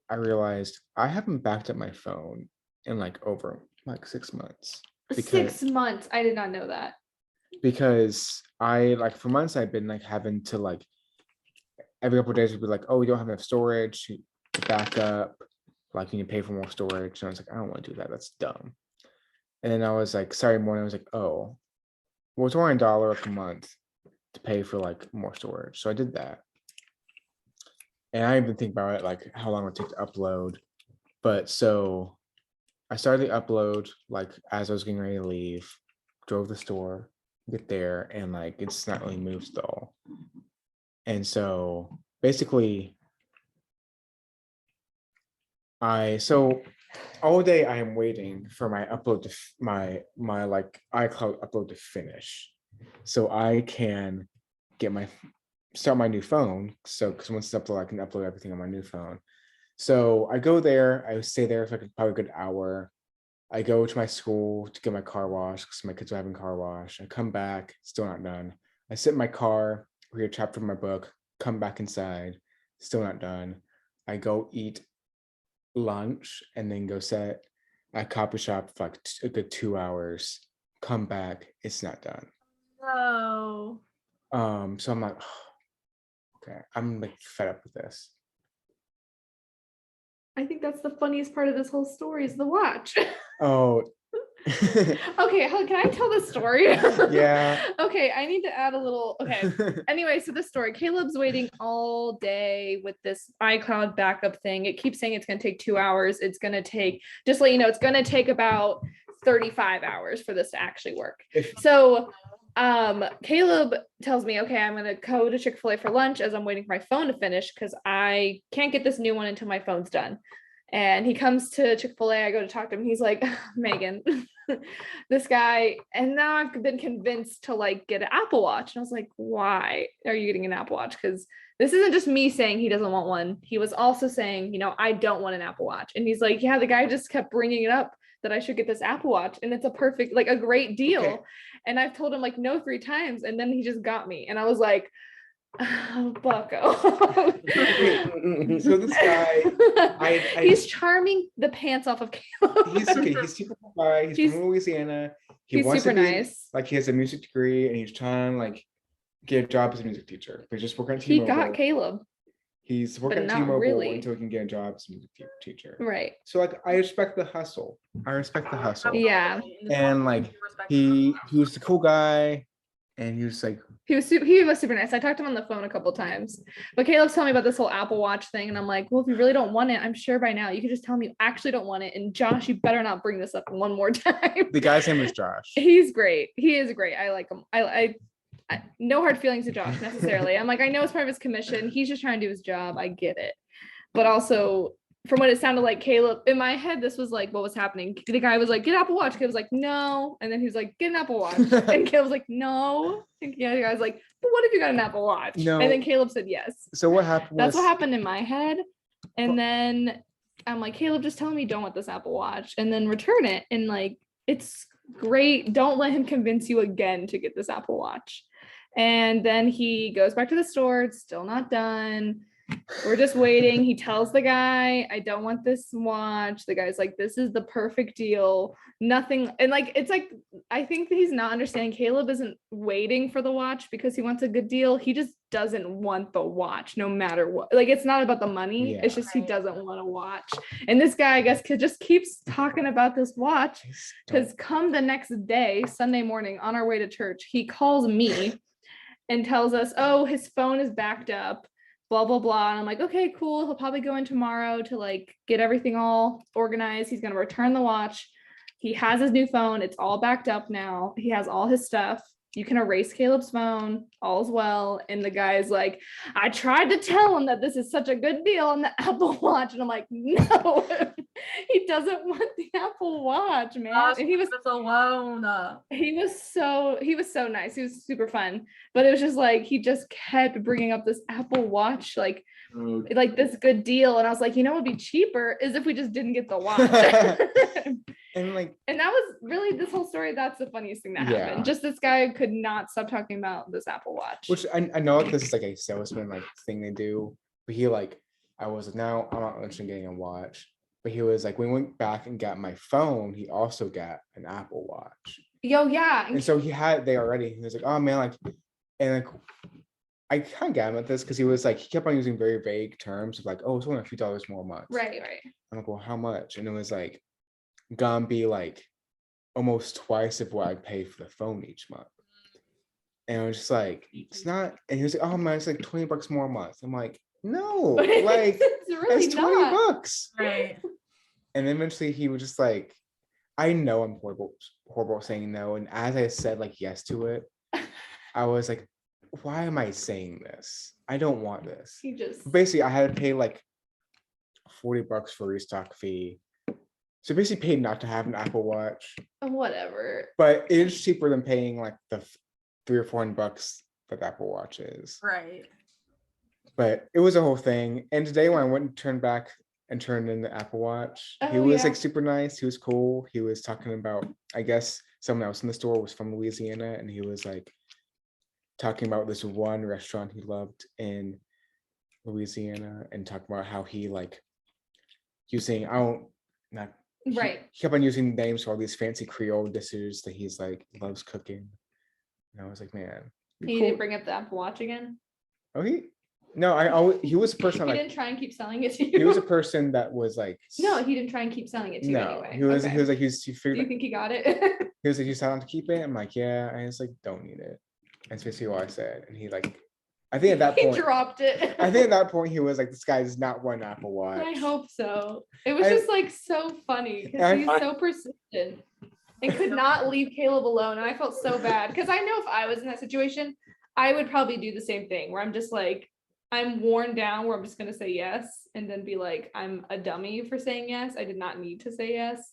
Speaker 3: I realized I haven't backed up my phone in like over like 6 months.
Speaker 4: 6 months. I did not know that.
Speaker 3: Because I like for months I've been like having to like every couple of days would be like, oh, we don't have enough storage to back up, like you need to pay for more storage. And I was like, I don't want to do that. That's dumb. And then I was like, Saturday morning, I was like, oh, well, it's only $1 a month to pay for like more storage. So I did that. And I didn't even think about it, like how long it would take to upload. But so I started the upload like as I was getting ready to leave, drove the store, get there, and like it's not really moved at all. And so basically so all day I am waiting for my upload to my like iCloud upload to finish so I can get start my new phone. So because once it's uploaded, I can upload everything on my new phone. So I go there, I stay there for like probably a good hour. I go to my school to get my car washed because my kids are having car wash. I come back, still not done. I sit in my car, read a chapter of my book, come back inside, still not done. I go eat lunch and then go sit at coffee shop for like a good 2 hours. Come back, it's not done.
Speaker 1: No.
Speaker 3: So I'm like, okay, I'm like fed up with this.
Speaker 4: I think that's the funniest part of this whole story is the watch.
Speaker 3: Oh.
Speaker 4: Okay, can I tell the story?
Speaker 3: Yeah.
Speaker 4: Okay, I need to add a little. Okay. Anyway, so the story, Caleb's waiting all day with this iCloud backup thing. It keeps saying it's going to take 2 hours. It's going to take, just let you know, it's going to take about 35 hours for this to actually work. So Caleb tells me, okay, I'm going to go to Chick-fil-A for lunch as I'm waiting for my phone to finish because I can't get this new one until my phone's done. And he comes to Chick-fil-A. I go to talk to him. He's like, Megan, this guy. And now I've been convinced to like get an Apple Watch. And I was like, why are you getting an Apple Watch? Because this isn't just me saying he doesn't want one. He was also saying, you know, I don't want an Apple Watch. And he's like, yeah, the guy just kept bringing it up that I should get this Apple Watch. And it's a perfect, like a great deal. Okay. And I've told him like no 3 times. And then he just got me. And I was like, oh, bucko.
Speaker 3: So this guy,
Speaker 4: he's charming the pants off of Caleb.
Speaker 3: He's super cool guy. He's from Louisiana.
Speaker 4: He's
Speaker 3: wants
Speaker 4: super
Speaker 3: to be,
Speaker 4: nice.
Speaker 3: Like he has a music degree and he's trying to like get a job as a music teacher. But just working at T-Mobile.
Speaker 4: He got Caleb.
Speaker 3: He's working at T-Mobile until he can get a job as a music teacher.
Speaker 4: Right.
Speaker 3: So like I respect the hustle.
Speaker 4: Yeah.
Speaker 3: And like he was the cool guy. And he was like,
Speaker 4: he was super nice. I talked to him on the phone a couple times, but Caleb's telling me about this whole Apple Watch thing. And I'm like, well, if you really don't want it, I'm sure by now you could just tell me you actually don't want it. And Josh, you better not bring this up one more time.
Speaker 3: The guy's name is Josh.
Speaker 4: He's great. He is great. I like him. I no hard feelings to Josh necessarily. I'm like, I know it's part of his commission. He's just trying to do his job. I get it. But also from what it sounded like, Caleb, in my head, this was like what was happening. The guy was like, get Apple Watch. Caleb was like, no. And then he was like, get an Apple Watch. And Caleb was like, no. And yeah, the guy was like, but what if you got an Apple Watch? No. And then Caleb said yes.
Speaker 3: So what happened?
Speaker 4: That's what happened in my head. And then I'm like, Caleb, just tell me you don't want this Apple Watch and then return it. And like, it's great. Don't let him convince you again to get this Apple Watch. And then he goes back to the store. It's still not done. We're just waiting. He tells the guy, I don't want this watch. The guy's like, this is the perfect deal. Nothing. And like, it's like, I think that he's not understanding. Caleb isn't waiting for the watch because he wants a good deal. He just doesn't want the watch no matter what. Like, it's not about the money. Yeah. It's just, he doesn't want a watch. And this guy, I guess, just keeps talking about this watch because come the next day, Sunday morning on our way to church, he calls me and tells us, oh, his phone is backed up. Blah, blah, blah. And I'm like, okay, cool. He'll probably go in tomorrow to like get everything all organized. He's going to return the watch. He has his new phone. It's all backed up now. He has all his stuff. you can erase Caleb's phone, all's well. And the guy's like, I tried to tell him that this is such a good deal on the Apple Watch. And I'm like, no, he doesn't want the Apple Watch, man. And he was
Speaker 1: alone.
Speaker 4: he was so nice. He was super fun. But it was just like, he just kept bringing up this Apple Watch, like this good deal. And I was like, you know, what would be cheaper is if we just didn't get the watch. And that was really this whole story. That's the funniest thing that happened. Just this guy could not stop talking about this Apple Watch.
Speaker 3: Which I know like this is like a salesman like thing they do, but he like, I was like, no, I'm not interested in getting a watch. But he was like, when we went back and got my phone, he also got an Apple Watch.
Speaker 4: Yo, yeah.
Speaker 3: And so they already. He was like, oh man, like, and like, I kind of got him at this because he was like, he kept on using very vague terms of like, oh, it's only a few dollars more a month.
Speaker 4: Right.
Speaker 3: I'm like, well, how much? And it was like, gonna be like almost twice of what I pay for the phone each month. And I was just like, it's not. And he was like, oh man, it's like $20 more a month. I'm like, no, like
Speaker 4: it's really
Speaker 3: that's $20.
Speaker 1: Right.
Speaker 3: And then eventually he was just like, I know I'm horrible at saying no. And as I said like yes to it, I was like, why am I saying this? I don't want this. Basically I had to pay like $40 for restock fee. So basically paid not to have an Apple Watch.
Speaker 4: Whatever.
Speaker 3: But it is cheaper than paying like the $300 or $400 that the Apple Watch is.
Speaker 1: Right.
Speaker 3: But it was a whole thing. And today when I went and turned in the Apple Watch, he was like super nice. He was cool. He was talking about, I guess someone else in the store was from Louisiana, and he was like talking about this one restaurant he loved in Louisiana and talking about how he like using he kept on using names for all these fancy Creole dishes that he's like loves cooking. And I was like, man.
Speaker 4: He didn't bring up the Apple Watch again?
Speaker 3: Oh, he was a person
Speaker 4: he
Speaker 3: like,
Speaker 4: didn't try and keep selling it to you.
Speaker 3: He was a person that was like,
Speaker 4: no, he didn't try and keep selling it to you anyway.
Speaker 3: He was like, he figured.
Speaker 4: Do you think he got it?
Speaker 3: He was like, you signed to keep it? I'm like, yeah. And he's like, don't need it. That's basically what I said. And he like, I think at that point
Speaker 4: he dropped it.
Speaker 3: I think at that point he was like, this guy does not want an Apple Watch.
Speaker 4: I hope so. It was just like so funny because he's so persistent and could not leave Caleb alone. And I felt so bad because I know if I was in that situation, I would probably do the same thing where I'm just like, I'm worn down where I'm just going to say yes and then be like, I'm a dummy for saying yes. I did not need to say yes.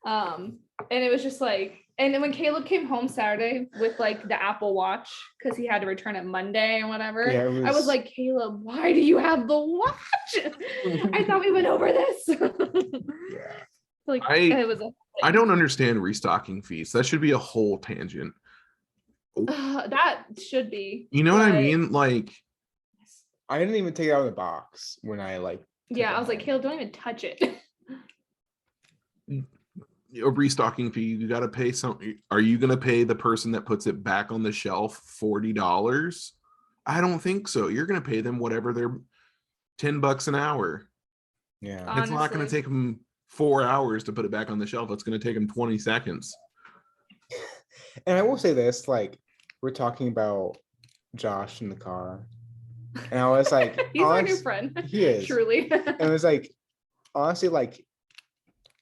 Speaker 4: And it was just like, and then when Caleb came home Saturday with like the Apple Watch, because he had to return it Monday or whatever, I was like, Caleb, why do you have the watch? I thought we went over this. Like
Speaker 2: I don't understand restocking fees. That should be a whole tangent.
Speaker 4: That should be.
Speaker 2: You know what I mean? Like,
Speaker 3: I didn't even take it out of the box when I like.
Speaker 4: Yeah, I was like, Caleb, don't even touch it.
Speaker 2: A restocking fee, you got to pay something. Are you going to pay the person that puts it back on the shelf $40? I don't think so. You're going to pay them whatever they're $10 an hour.
Speaker 3: Yeah.
Speaker 2: Honestly. It's not going to take them 4 hours to put it back on the shelf. It's going to take them 20 seconds.
Speaker 3: And I will say this, like, we're talking about Josh in the car. And I was like,
Speaker 4: he's our new friend.
Speaker 3: He is.
Speaker 4: Truly.
Speaker 3: And it was like, honestly, like,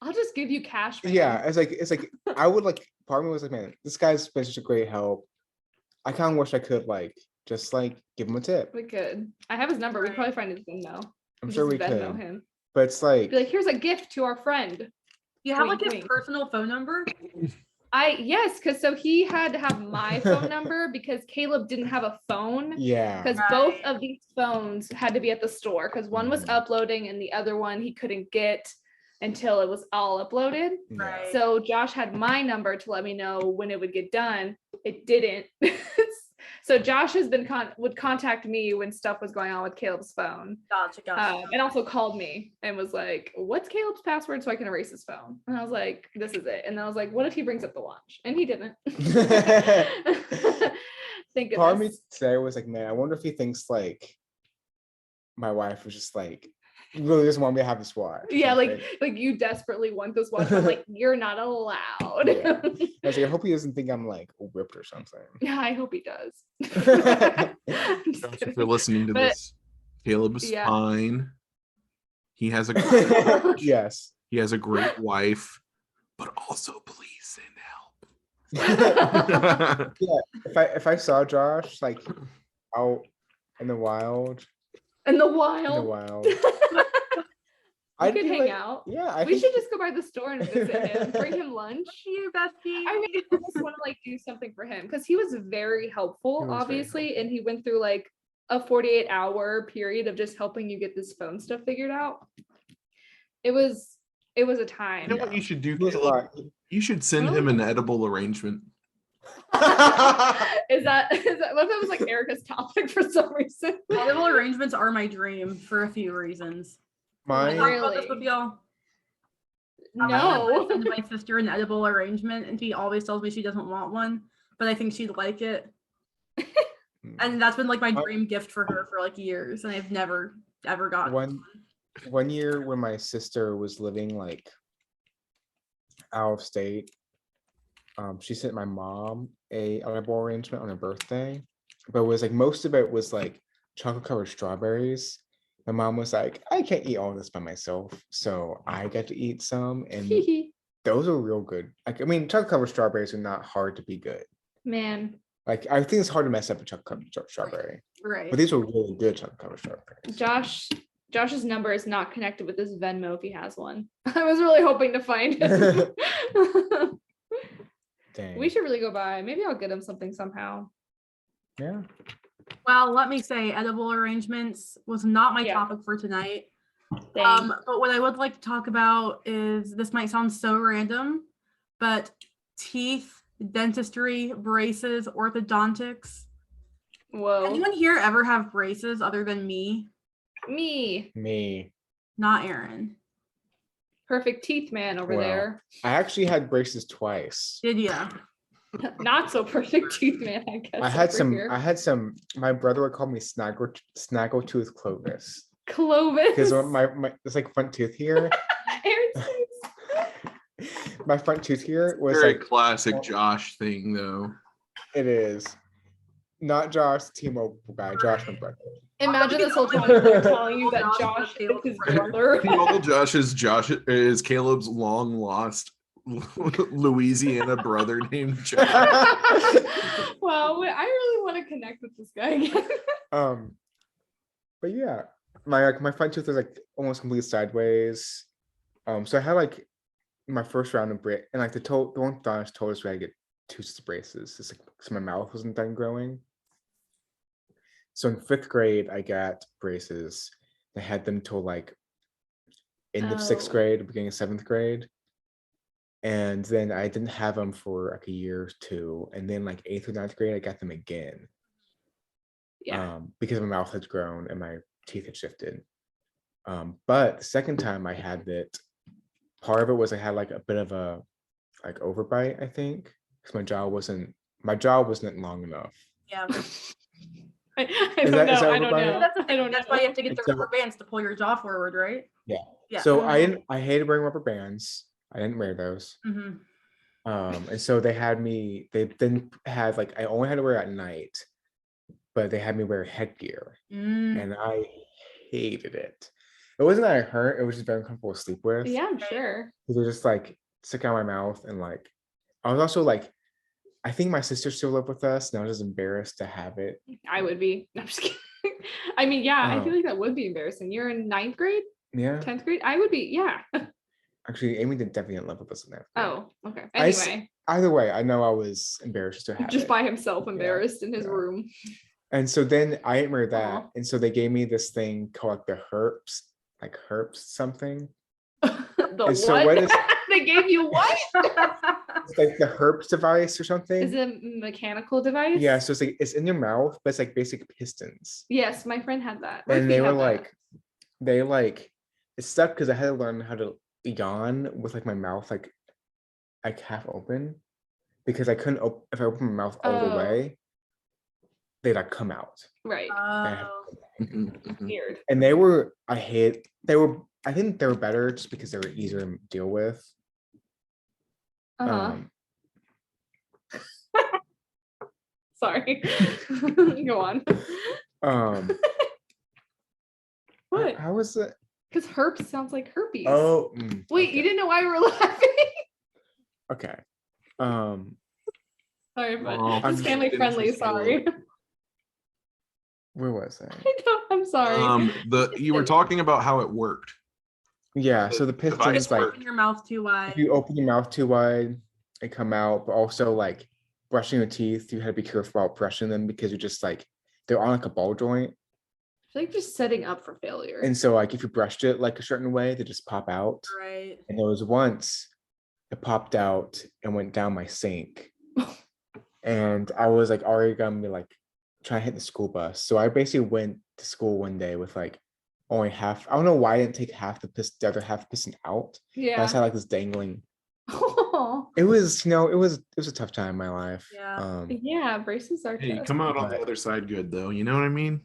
Speaker 4: I'll just give you cash. Man.
Speaker 3: Yeah, it's like I would like. Part of me was like, man, this guy's been such a great help. I kind of wish I could like just like give him a tip.
Speaker 4: We could. I have his number. We could probably find his Venmo.
Speaker 3: I'm sure we could.
Speaker 4: Him.
Speaker 3: But it's like,
Speaker 4: be like, here's a gift to our friend.
Speaker 1: You have like his personal phone number?
Speaker 4: Yes, because so he had to have my phone number because Caleb didn't have a phone.
Speaker 3: Yeah.
Speaker 4: Because both of these phones had to be at the store because one was uploading and the other one he couldn't get until it was all uploaded.
Speaker 1: Right.
Speaker 4: So Josh had my number to let me know when it would get done. It didn't. So Josh has been would contact me when stuff was going on with Caleb's phone.
Speaker 1: Gotcha.
Speaker 4: And also called me and was like, what's Caleb's password so I can erase his phone? And I was like, this is it. And then I was like, what if he brings up the watch? And he didn't. Thank goodness.
Speaker 3: Part of me today was like, man, I wonder if he thinks like my wife was just like, really doesn't want me to have this watch.
Speaker 4: Yeah, like you desperately want this watch. I'm like, you're not allowed.
Speaker 3: Yeah. I was like, I hope he doesn't think I'm like whipped or something.
Speaker 4: Yeah, I hope he does.
Speaker 2: If you're listening to this, Caleb's fine. He has a
Speaker 3: yes.
Speaker 2: He has a great wife, but also please send help.
Speaker 3: Yeah, if I saw Josh like out in the wild,
Speaker 4: In the
Speaker 3: in the
Speaker 4: wild.
Speaker 3: wild,
Speaker 4: We
Speaker 3: I'd
Speaker 4: could
Speaker 3: be
Speaker 4: hang
Speaker 3: like,
Speaker 4: out.
Speaker 3: yeah, I
Speaker 4: We
Speaker 3: think
Speaker 4: should just go by the store and visit him, bring him lunch.
Speaker 1: You bestie.
Speaker 4: I really just want to like do something for him because he was very helpful,
Speaker 3: He was very
Speaker 4: obviously, and he went through like a 48-hour period of just helping you get this phone stuff figured out. It was a time.
Speaker 2: You know what you should do,
Speaker 3: it was a
Speaker 2: Caleb?
Speaker 3: lot.
Speaker 2: You should send him an edible arrangement.
Speaker 4: Is that what if that was like Erica's topic for some reason?
Speaker 1: Edible arrangements are my dream for a few reasons. I
Speaker 3: Mine,
Speaker 1: talked about this with
Speaker 4: Really?
Speaker 1: y'all. I
Speaker 4: No.
Speaker 1: send my sister an edible arrangement, and she always tells me she doesn't want one, but I think she'd like it. And that's been like my dream gift for her for like years, and I've never ever gotten
Speaker 3: one year when my sister was living like out of state, she sent my mom a edible arrangement on her birthday, but it was like most of it was like chocolate covered strawberries. My mom was like, I can't eat all this by myself, so I get to eat some, and those are real good. Like, I mean, chocolate covered strawberries are not hard to be good.
Speaker 4: Man,
Speaker 3: Like, I think it's hard to mess up a chocolate covered strawberry,
Speaker 1: right.
Speaker 3: but these are really good chocolate covered strawberries.
Speaker 4: Josh's number is not connected with his Venmo if he has one. I was really hoping to find it.
Speaker 3: Dang.
Speaker 4: We should really go by. Maybe I'll get him something somehow.
Speaker 3: Yeah.
Speaker 1: Well, let me say, edible arrangements was not my
Speaker 4: Yeah.
Speaker 1: topic for tonight.
Speaker 4: Dang.
Speaker 1: But what I would like to talk about is, this might sound so random, but teeth, dentistry, braces, orthodontics.
Speaker 4: Whoa.
Speaker 1: Anyone here ever have braces other than me?
Speaker 3: Me.
Speaker 1: Not Aaron.
Speaker 4: Perfect teeth man over
Speaker 3: Wow.
Speaker 4: there.
Speaker 3: I actually had braces twice.
Speaker 1: Did ya?
Speaker 4: Not so perfect teeth man, I guess.
Speaker 3: I had
Speaker 4: over
Speaker 3: some.
Speaker 4: here.
Speaker 3: I had some. My brother would call me Snaggletooth Clovis
Speaker 4: Clovis.
Speaker 3: because my it's like front tooth here.
Speaker 4: Aaron's face.
Speaker 3: My front tooth here was
Speaker 2: Very
Speaker 3: like
Speaker 2: classic Josh thing, though.
Speaker 3: it is. Not Josh, T-Mobile guy. Josh, my brother.
Speaker 4: Imagine this whole time they're telling you that Josh is his brother.
Speaker 2: Old Josh is Caleb's long lost Louisiana brother named Josh.
Speaker 4: Wow, I really want to connect with this guy again.
Speaker 3: But yeah, my front tooth was like almost completely sideways. So I had like my first round of braces, and like the orthodontist told us we had to get 2 braces. It's like so my mouth wasn't done growing. So in 5th grade, I got braces. I had them till like end of 6th
Speaker 4: Oh.
Speaker 3: grade, beginning of 7th grade. And then I didn't have them for like a year or 2. And then like 8th or 9th grade, I got them again.
Speaker 4: Yeah.
Speaker 3: Because my mouth had grown and my teeth had shifted. But the second time I had it, part of it was I had like a bit of a like overbite, I think, because my jaw wasn't long enough.
Speaker 1: Yeah.
Speaker 4: I
Speaker 3: Is
Speaker 4: don't
Speaker 3: that
Speaker 4: know. I don't
Speaker 3: everybody?
Speaker 4: know.
Speaker 1: That's the
Speaker 4: I
Speaker 1: thing.
Speaker 4: don't
Speaker 1: That's
Speaker 4: know.
Speaker 1: why you have to get the
Speaker 3: So-
Speaker 1: rubber bands to pull your jaw forward, right?
Speaker 3: Yeah.
Speaker 1: Yeah.
Speaker 3: So
Speaker 4: Oh.
Speaker 3: I hated wearing rubber bands. I didn't wear those.
Speaker 1: Mhm.
Speaker 3: And so they didn't have like, I only had to wear it at night, but they had me wear headgear,
Speaker 1: Mm.
Speaker 3: and I hated it. It wasn't that I hurt, it was just very uncomfortable to sleep with.
Speaker 4: Yeah, I'm sure.
Speaker 3: They were just like stuck out my mouth, and like I was also like, I think my sister still lived with us, and I was just embarrassed to have it.
Speaker 4: I would be. I'm just kidding. I mean, yeah, I feel
Speaker 3: Oh.
Speaker 4: like that would be embarrassing. You're in 9th grade,
Speaker 3: Yeah.
Speaker 4: 10th grade. I would be. Yeah.
Speaker 3: Actually, Amy definitely didn't live with us in that.
Speaker 4: Oh, okay.
Speaker 3: I s-
Speaker 4: Anyway,
Speaker 3: Either way, I know I was embarrassed to have
Speaker 4: just
Speaker 3: it.
Speaker 4: by himself, embarrassed in his
Speaker 3: yeah.
Speaker 4: room.
Speaker 3: And so then I didn't wear that.
Speaker 4: Aw.
Speaker 3: And so they gave me this thing called like the herps something.
Speaker 4: The
Speaker 3: And so
Speaker 4: what?
Speaker 3: what is-
Speaker 4: They gave you what?
Speaker 3: It's like the herps device or something.
Speaker 4: Is it a mechanical device?
Speaker 3: Yeah, so it's like it's in your mouth, but it's like basic pistons.
Speaker 4: Yes, my friend had that.
Speaker 3: And
Speaker 4: Murphy
Speaker 3: they were
Speaker 4: had that.
Speaker 3: like, it stuck because I had to learn how to yawn with like my mouth like half open, because I couldn't if I open my mouth all the
Speaker 4: Oh.
Speaker 3: way, they'd like come out.
Speaker 4: Right.
Speaker 1: Oh.
Speaker 4: Weird.
Speaker 3: And I think they were better just because they were easier to deal with.
Speaker 4: Uh-huh.
Speaker 3: Um,
Speaker 4: Sorry. Go on. What?
Speaker 3: how was it?
Speaker 4: Because herpes sounds like herpes.
Speaker 3: Oh,
Speaker 4: Wait,
Speaker 3: okay.
Speaker 4: you didn't know why we were laughing?
Speaker 3: Okay.
Speaker 4: Sorry, but
Speaker 2: Oh,
Speaker 4: it's
Speaker 3: I'm
Speaker 4: family
Speaker 2: just
Speaker 4: friendly.
Speaker 2: interested.
Speaker 4: Sorry.
Speaker 3: Where was I?
Speaker 4: I know. I'm sorry.
Speaker 2: You were talking about how it worked.
Speaker 3: Yeah, so the
Speaker 2: device
Speaker 3: pistons, like,
Speaker 1: Open your mouth too
Speaker 3: if
Speaker 1: wide.
Speaker 3: you open your mouth too wide, they come out. But also, like, brushing your teeth, you had to be careful about brushing them because you're just like they're on like a ball joint,
Speaker 4: It's like just setting up for failure.
Speaker 3: and so like if you brushed it like a certain way, they just pop out.
Speaker 1: Right.
Speaker 3: And there was once it popped out and went down my sink, and I was like already gonna be like trying to hit the school bus. So I basically went to school one day with like only half. I don't know why I didn't take half the other half piston out. But I just
Speaker 4: Yeah.
Speaker 3: had like this dangling.
Speaker 4: Oh,
Speaker 3: It was, it was a tough time in my life.
Speaker 1: Yeah.
Speaker 4: yeah. Braces are
Speaker 2: Hey, you
Speaker 4: tough.
Speaker 2: come out on the
Speaker 3: But-
Speaker 2: other side good though. You know what I mean?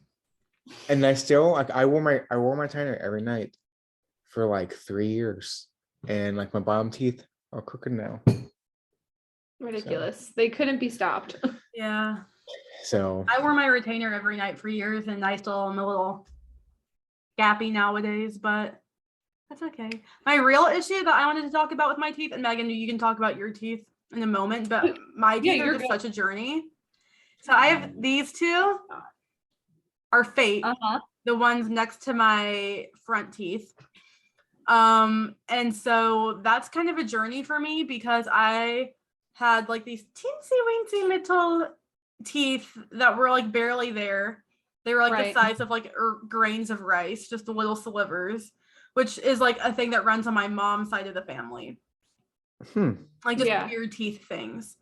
Speaker 3: And I still like I wore my tighter every night for like 3 years, and like my bottom teeth are crooked now.
Speaker 4: Ridiculous. They couldn't be stopped.
Speaker 1: Yeah.
Speaker 3: So
Speaker 1: I wore my retainer every night for years, and I still am a little gappy nowadays, but that's okay. My real issue that I wanted to talk about with my teeth, and Megan, you can talk about your teeth in a moment, but my
Speaker 4: Yeah,
Speaker 1: teeth are
Speaker 4: you're
Speaker 1: just
Speaker 4: good.
Speaker 1: such a journey. So I have these two are fake,
Speaker 4: Uh-huh.
Speaker 1: the ones next to my front teeth. And so that's kind of a journey for me because I had like these teensy weensy little teeth that were like barely there. They were like
Speaker 4: Right.
Speaker 1: the size of like grains of rice, just the little slivers, which is like a thing that runs on my mom's side of the family. Like just
Speaker 4: Yeah.
Speaker 1: weird teeth things.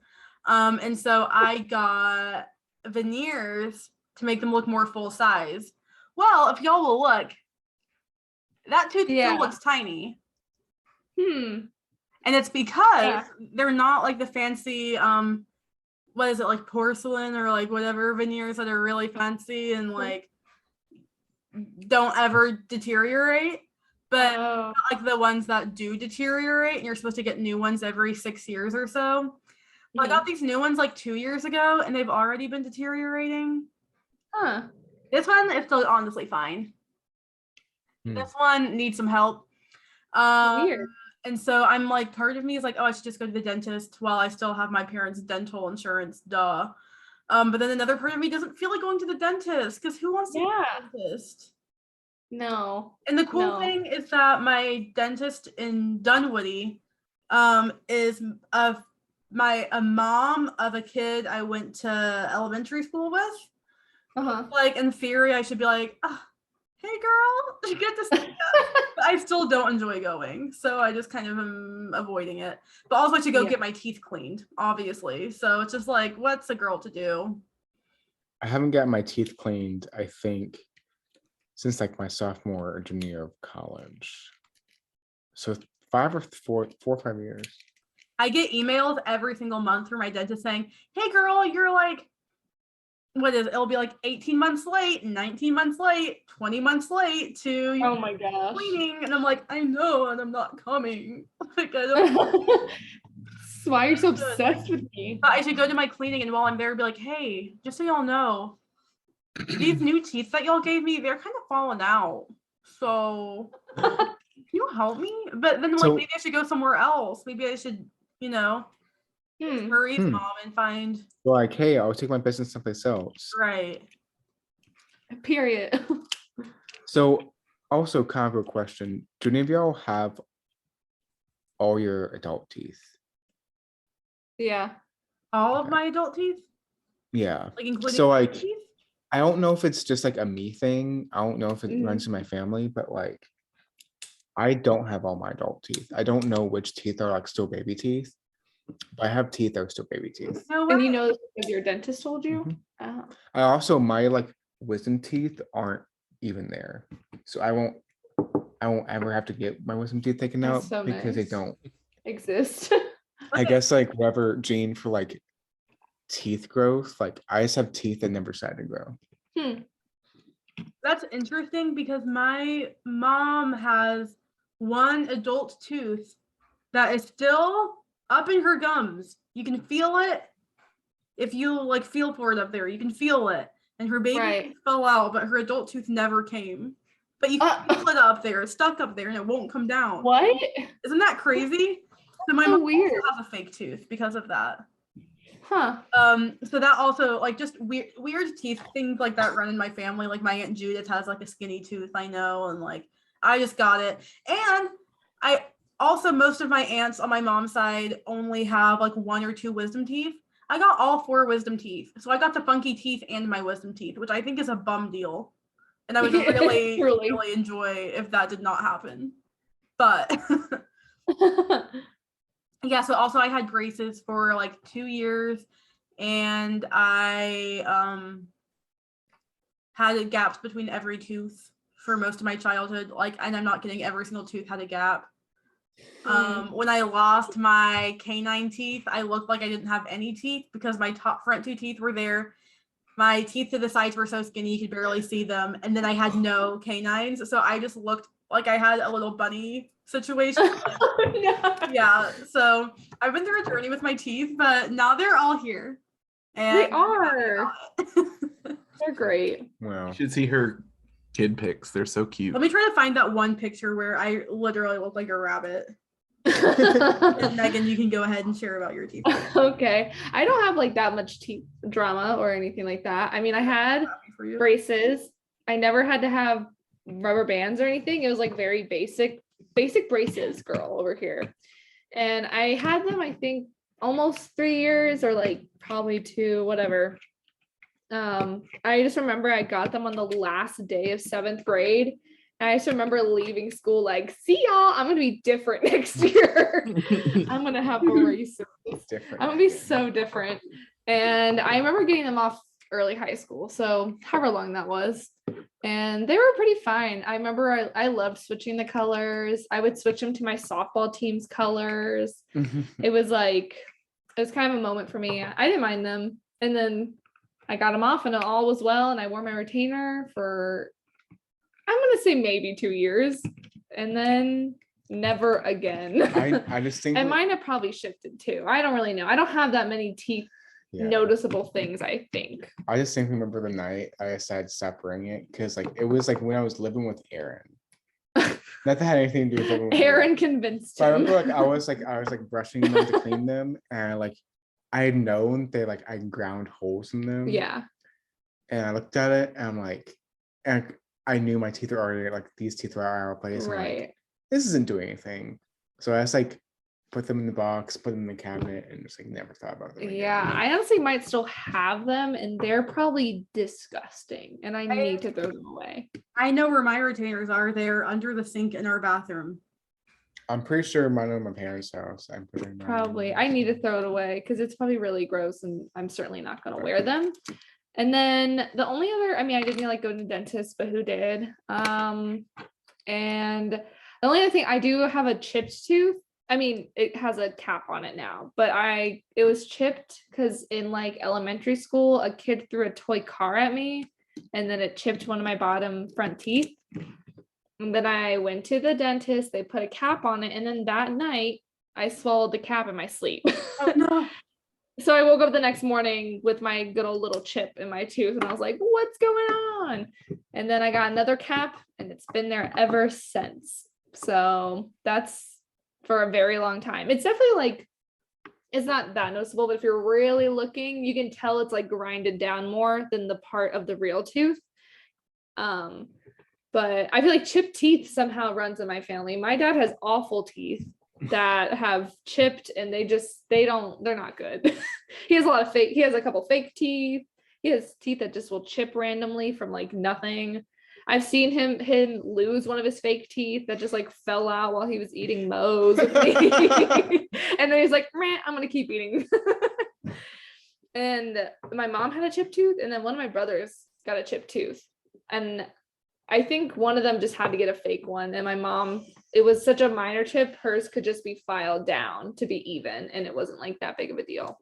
Speaker 1: And so I got veneers to make them look more full size. Well, if y'all will look, that tooth
Speaker 4: Yeah.
Speaker 1: still looks tiny.
Speaker 4: Hmm.
Speaker 1: And it's because
Speaker 4: Yeah.
Speaker 1: they're not like the fancy what is it, like porcelain or like whatever veneers that are really fancy and like don't ever deteriorate, but
Speaker 4: Oh,
Speaker 1: like the ones that do deteriorate and you're supposed to get new ones every 6 years or so. I
Speaker 4: mhm.
Speaker 1: got these new ones like 2 years ago and they've already been deteriorating.
Speaker 4: Huh.
Speaker 1: This one is still honestly fine. This one needs some help.
Speaker 4: Weird.
Speaker 1: And so I'm like, part of me is like, oh, I should just go to the dentist while I still have my parents' dental insurance, duh. But then another part of me doesn't feel like going to the dentist because who wants to go to
Speaker 4: Yeah.
Speaker 1: the dentist?
Speaker 4: No.
Speaker 1: And the cool
Speaker 4: No.
Speaker 1: thing is that my dentist in Dunwoody is a mom of a kid I went to elementary school with.
Speaker 4: Uh-huh.
Speaker 1: Like in theory, I should be like, oh, hey girl, you get to see us. But I still don't enjoy going, so I just kind of am avoiding it. But also to go
Speaker 4: Yeah.
Speaker 1: get my teeth cleaned, obviously. So it's just like, what's a girl to do?
Speaker 3: I haven't gotten my teeth cleaned, I think, since like my sophomore or junior year of college. So 4 or 5 years.
Speaker 1: I get emails every single month from my dentist saying, hey girl, you're like, what is it? It'll be like 18 months late, 19 months late, 20 months late to your
Speaker 4: Oh my gosh.
Speaker 1: cleaning. And I'm like, I know, and I'm not coming. Like, I don't.
Speaker 4: That's why you're so obsessed with me.
Speaker 1: But I should go to my cleaning and while I'm there, be like, hey, just so y'all know, these new teeth that y'all gave me, they're kind of falling out. So can you help me? But then like
Speaker 3: So-
Speaker 1: maybe I should go somewhere else. Maybe I should,
Speaker 4: Hmm.
Speaker 1: Murray's mom and find
Speaker 3: Like, hey, I'll take my business someplace else.
Speaker 1: right.
Speaker 4: Period.
Speaker 3: So also kind of a question. Do any of y'all have all your adult teeth?
Speaker 4: Yeah.
Speaker 1: All of
Speaker 3: Okay.
Speaker 1: my adult teeth,
Speaker 3: Yeah.
Speaker 1: like including
Speaker 3: So,
Speaker 1: my
Speaker 3: like,
Speaker 1: teeth.
Speaker 3: I don't know if it's just like a me thing. I don't know if it
Speaker 4: Mm.
Speaker 3: runs in my family, but like I don't have all my adult teeth. I don't know which teeth are like still baby teeth, but I have teeth that are still baby teeth.
Speaker 1: No
Speaker 4: And
Speaker 1: way.
Speaker 4: you know this because your dentist told you?
Speaker 3: Mhm.
Speaker 4: Oh.
Speaker 3: I also my like wisdom teeth aren't even there. So I won't ever have to get my wisdom teeth taken out
Speaker 4: That's so
Speaker 3: because they
Speaker 4: nice.
Speaker 3: don't.
Speaker 4: Exist.
Speaker 3: I guess like whatever gene for like teeth growth, like I just have teeth that never started to grow.
Speaker 4: Hmm.
Speaker 1: That's interesting because my mom has one adult tooth that is still up in her gums. You can feel it if you like feel for it up there. You can feel it. And her baby
Speaker 4: Right.
Speaker 1: tooth fell out, but her adult tooth never came. But you can feel it up there. It's stuck up there and it won't come down.
Speaker 4: What?
Speaker 1: Isn't that crazy? So my
Speaker 4: So
Speaker 1: mom
Speaker 4: weird.
Speaker 1: also has a fake tooth because of that.
Speaker 4: Huh.
Speaker 1: So that also like just weird teeth things like that run in my family. Like my Aunt Judith has like a skinny tooth, I know, and like I just got it. And I also, most of my aunts on my mom's side only have like 1 or 2 wisdom teeth. I got all 4 wisdom teeth. So I got the funky teeth and my wisdom teeth, which I think is a bum deal. And I would really,
Speaker 4: Truly.
Speaker 1: really enjoy if that did not happen. But yeah, so also I had braces for like 2 years, and I had gaps between every tooth for most of my childhood. Like, and I'm not kidding, every single tooth had a gap. When I lost my canine teeth, I looked like I didn't have any teeth because my top front 2 teeth were there. My teeth to the sides were so skinny you could barely see them, and then I had no canines, so I just looked like I had a little bunny situation.
Speaker 4: No.
Speaker 1: Yeah, so I've been through a journey with my teeth, but now they're all here. And
Speaker 4: They are. They're great.
Speaker 3: Wow.
Speaker 2: You should see her kid pics. They're so cute.
Speaker 1: Let me try to find that one picture where I literally look like a rabbit. And Megan, you can go ahead and share about your teeth.
Speaker 4: Okay. I don't have like that much teeth drama or anything like that. I mean, I had
Speaker 1: Happy for you.
Speaker 4: braces. I never had to have rubber bands or anything. It was like very basic braces girl over here. And I had them, I think, almost 3 years or like probably 2, whatever. I just remember I got them on the last day of 7th grade. And I just remember leaving school like, see y'all, I'm gonna be different next year. I'm gonna have braces.
Speaker 3: Different.
Speaker 4: I'm gonna be so different. And I remember getting them off early high school, so however long that was. And they were pretty fine. I remember I loved switching the colors. I would switch them to my softball team's colors. It was kind of a moment for me. I didn't mind them. And then I got them off and all was well. And I wore my retainer for, I'm going to say maybe 2 years. And then never again.
Speaker 3: I just think
Speaker 4: And mine have probably shifted too. I don't really know. I don't have that many teeth noticeable things, I think.
Speaker 3: I just think remember the night I decided to stop wearing it because like it was like when I was living with Aaron. Not that had anything to do with living with
Speaker 4: Aaron convinced
Speaker 3: So I
Speaker 4: him.
Speaker 3: remember I was brushing them to clean them, and like I had known they like I ground holes in them.
Speaker 4: Yeah.
Speaker 3: And I looked at it and I'm like, and I knew my teeth were already like these teeth were out of place.
Speaker 4: Right.
Speaker 3: Like, this isn't doing anything. So I just like put them in the box, put them in the cabinet, and just like never thought about them again.
Speaker 4: Yeah, I honestly might still have them, and they're probably disgusting, and I need to throw them away.
Speaker 1: I know where my retainers are. They're under the sink in our bathroom.
Speaker 3: I'm pretty sure mine are in my parents' house. I'm pretty sure
Speaker 4: Probably. I need to throw it away because it's probably really gross, and I'm certainly not going to wear them. And then the only other, I mean, I didn't like go to the dentist, but who did? And the only other thing, I do have a chipped tooth. I mean, it has a cap on it now, but it was chipped because in like elementary school, a kid threw a toy car at me and then it chipped one of my bottom front teeth. And then I went to the dentist, they put a cap on it. And then that night I swallowed the cap in my sleep.
Speaker 1: Oh no.
Speaker 4: So I woke up the next morning with my good old little chip in my tooth and I was like, what's going on? And then I got another cap and it's been there ever since. So that's for a very long time. It's definitely like, it's not that noticeable, but if you're really looking, you can tell it's like grinded down more than the part of the real tooth. But I feel like chipped teeth somehow runs in my family. My dad has awful teeth that have chipped and they're not good. He has a couple fake teeth. He has teeth that just will chip randomly from like nothing. I've seen him lose one of his fake teeth that just like fell out while he was eating Moe's with me. And then he's like, man, I'm gonna keep eating. And my mom had a chipped tooth, and then one of my brothers got a chipped tooth. And I think one of them just had to get a fake one. And my mom, it was such a minor chip, hers could just be filed down to be even, and it wasn't like that big of a deal.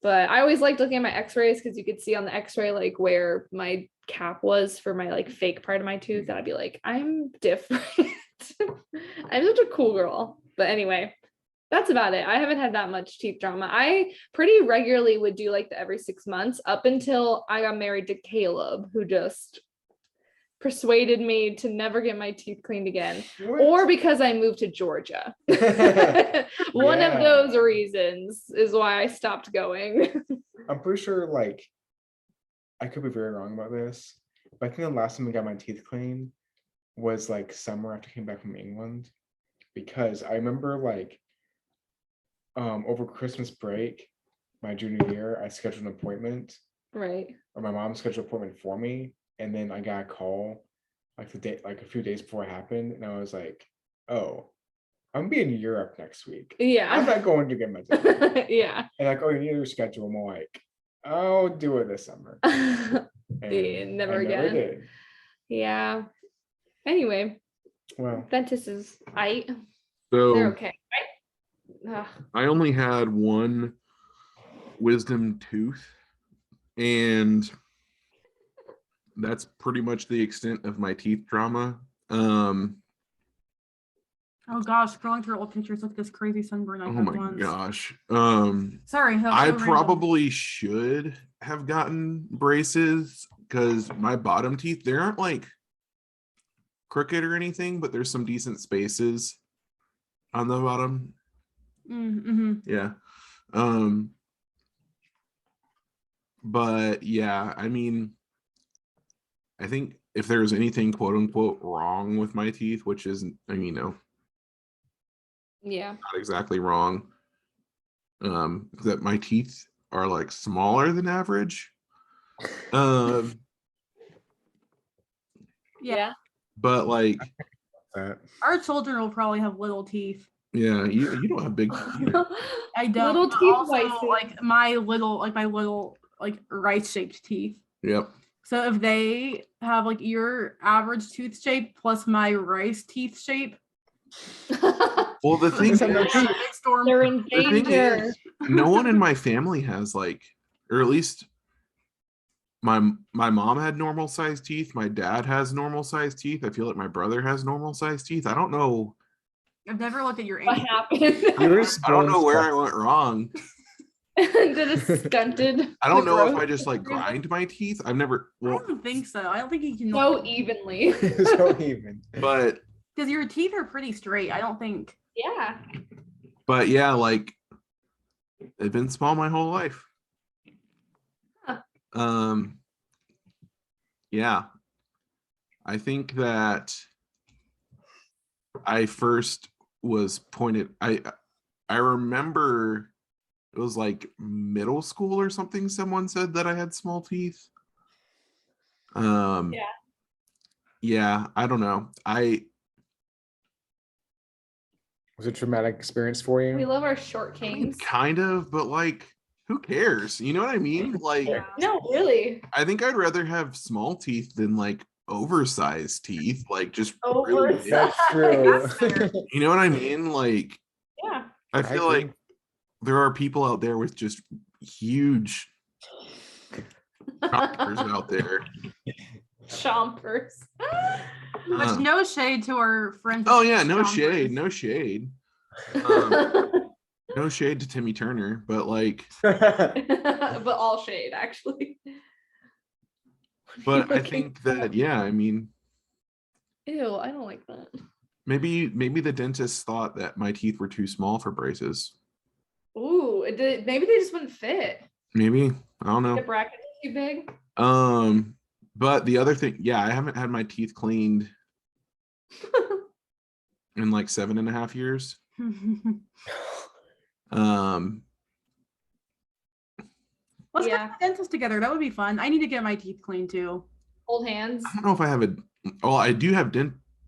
Speaker 4: But I always liked looking at my x-rays because you could see on the x-ray like where my cap was for my like fake part of my tooth, and I'd be like, I'm different. I'm such a cool girl. But anyway, that's about it. I haven't had that much teeth drama. I pretty regularly would do like the every 6 months up until I got married to Caleb, who just persuaded me to never get my teeth cleaned again,
Speaker 3: What?
Speaker 4: or because I moved to Georgia. One of
Speaker 3: Yeah.
Speaker 4: those reasons is why I stopped going.
Speaker 3: I'm pretty sure, like, I could be very wrong about this, but I think the last time I got my teeth cleaned was like summer after I came back from England, because I remember like over Christmas break, my junior year, I scheduled an appointment,
Speaker 4: Right.
Speaker 3: or my mom scheduled an appointment for me, and then I got a call like the day, like a few days before it happened, and I was like, oh, I'm gonna be in Europe next week. I'm
Speaker 4: Yeah.
Speaker 3: not going to get my teeth.
Speaker 4: Yeah.
Speaker 3: And like, oh, you need to reschedule. I'm like, I'll do it this summer. And
Speaker 4: Yeah, never
Speaker 3: I
Speaker 4: again.
Speaker 3: never did.
Speaker 4: Yeah. Anyway,
Speaker 3: Well,
Speaker 4: dentist is they're
Speaker 2: So
Speaker 4: okay. Right? Ugh.
Speaker 2: I only had one wisdom tooth, and that's pretty much the extent of my teeth drama.
Speaker 1: Oh gosh, scrolling through old pictures, look at this crazy sunburn I
Speaker 2: Oh
Speaker 1: had
Speaker 2: my
Speaker 1: once.
Speaker 2: gosh.
Speaker 1: Sorry, how
Speaker 2: I
Speaker 1: so random.
Speaker 2: probably should have gotten braces because my bottom teeth, they aren't like crooked or anything, but there's some decent spaces on the bottom.
Speaker 1: Mm-hmm.
Speaker 2: Yeah. But yeah, I mean, I think if there's anything quote unquote wrong with my teeth, which is, I mean, no,
Speaker 4: Yeah.
Speaker 2: not exactly wrong, that my teeth are like smaller than average.
Speaker 1: Yeah.
Speaker 2: But like,
Speaker 3: that
Speaker 1: Our children will probably have little teeth.
Speaker 2: yeah, you don't have big teeth either.
Speaker 1: I don't.
Speaker 4: Little
Speaker 1: but
Speaker 4: teeth
Speaker 1: also,
Speaker 4: whites.
Speaker 1: like my little like rice shaped teeth.
Speaker 2: Yep.
Speaker 1: So if they have like your average tooth shape plus my rice teeth shape,
Speaker 2: Well, the thing
Speaker 3: Is that not
Speaker 2: is,
Speaker 3: true?
Speaker 1: big storm.
Speaker 4: They're in
Speaker 2: the thing
Speaker 4: danger.
Speaker 2: is, no one in my family has like, or at least my mom had normal sized teeth. My dad has normal sized teeth. I feel like my brother has normal sized teeth. I don't know.
Speaker 1: I've never looked at your
Speaker 4: What
Speaker 1: ankle.
Speaker 4: happened?
Speaker 3: yours
Speaker 2: I don't know where I
Speaker 3: bones
Speaker 2: went wrong.
Speaker 4: Did it stunted?
Speaker 2: I don't
Speaker 4: the
Speaker 2: know if
Speaker 4: growth
Speaker 2: I just like grind my teeth. I've never,
Speaker 1: I
Speaker 2: well,
Speaker 1: don't think so. I don't think you can.
Speaker 4: so evenly.
Speaker 3: so even.
Speaker 2: but
Speaker 1: Because your teeth are pretty straight. I don't think.
Speaker 4: Yeah.
Speaker 2: yeah, like they've been small my whole life.
Speaker 4: Huh.
Speaker 2: Yeah, I think that I first was pointed. I remember it was like middle school or something. Someone said that I had small teeth.
Speaker 4: Yeah.
Speaker 2: Yeah, I don't know.
Speaker 3: Was it a traumatic experience for you?
Speaker 4: We love our short
Speaker 2: I mean,
Speaker 4: kings.
Speaker 2: kind of, but like, who cares? You know what I mean? Like,
Speaker 1: Yeah.
Speaker 4: No, really.
Speaker 2: I think I'd rather have small teeth than like oversized teeth. Like, just really big.
Speaker 4: Oversized.
Speaker 3: That's true.
Speaker 1: That's fair.
Speaker 2: You know what I mean? Like,
Speaker 4: Yeah.
Speaker 2: I
Speaker 3: I
Speaker 2: feel
Speaker 3: agree.
Speaker 2: like there are people out there with just huge chompers out there.
Speaker 4: Chompers.
Speaker 1: Which
Speaker 2: Um,
Speaker 1: no shade to our friends.
Speaker 2: oh yeah, no
Speaker 1: Chompers.
Speaker 2: shade, no shade, no shade to Timmy Turner, but like,
Speaker 4: But all shade, actually.
Speaker 2: but I
Speaker 4: Looking
Speaker 2: think that yeah, I mean,
Speaker 4: Ew, I don't like that.
Speaker 2: maybe the dentist thought that my teeth were too small for braces.
Speaker 4: Ooh, maybe they just wouldn't fit.
Speaker 2: Maybe, I don't
Speaker 4: The
Speaker 2: know.
Speaker 4: bracket is too big.
Speaker 2: But the other thing, yeah, I haven't had my teeth cleaned in like 7.5 years.
Speaker 1: Let's
Speaker 4: Yeah.
Speaker 1: go to the dentist together. That would be fun. I need to get my teeth cleaned too.
Speaker 4: Old hands.
Speaker 2: I don't know if I have a, well, I do have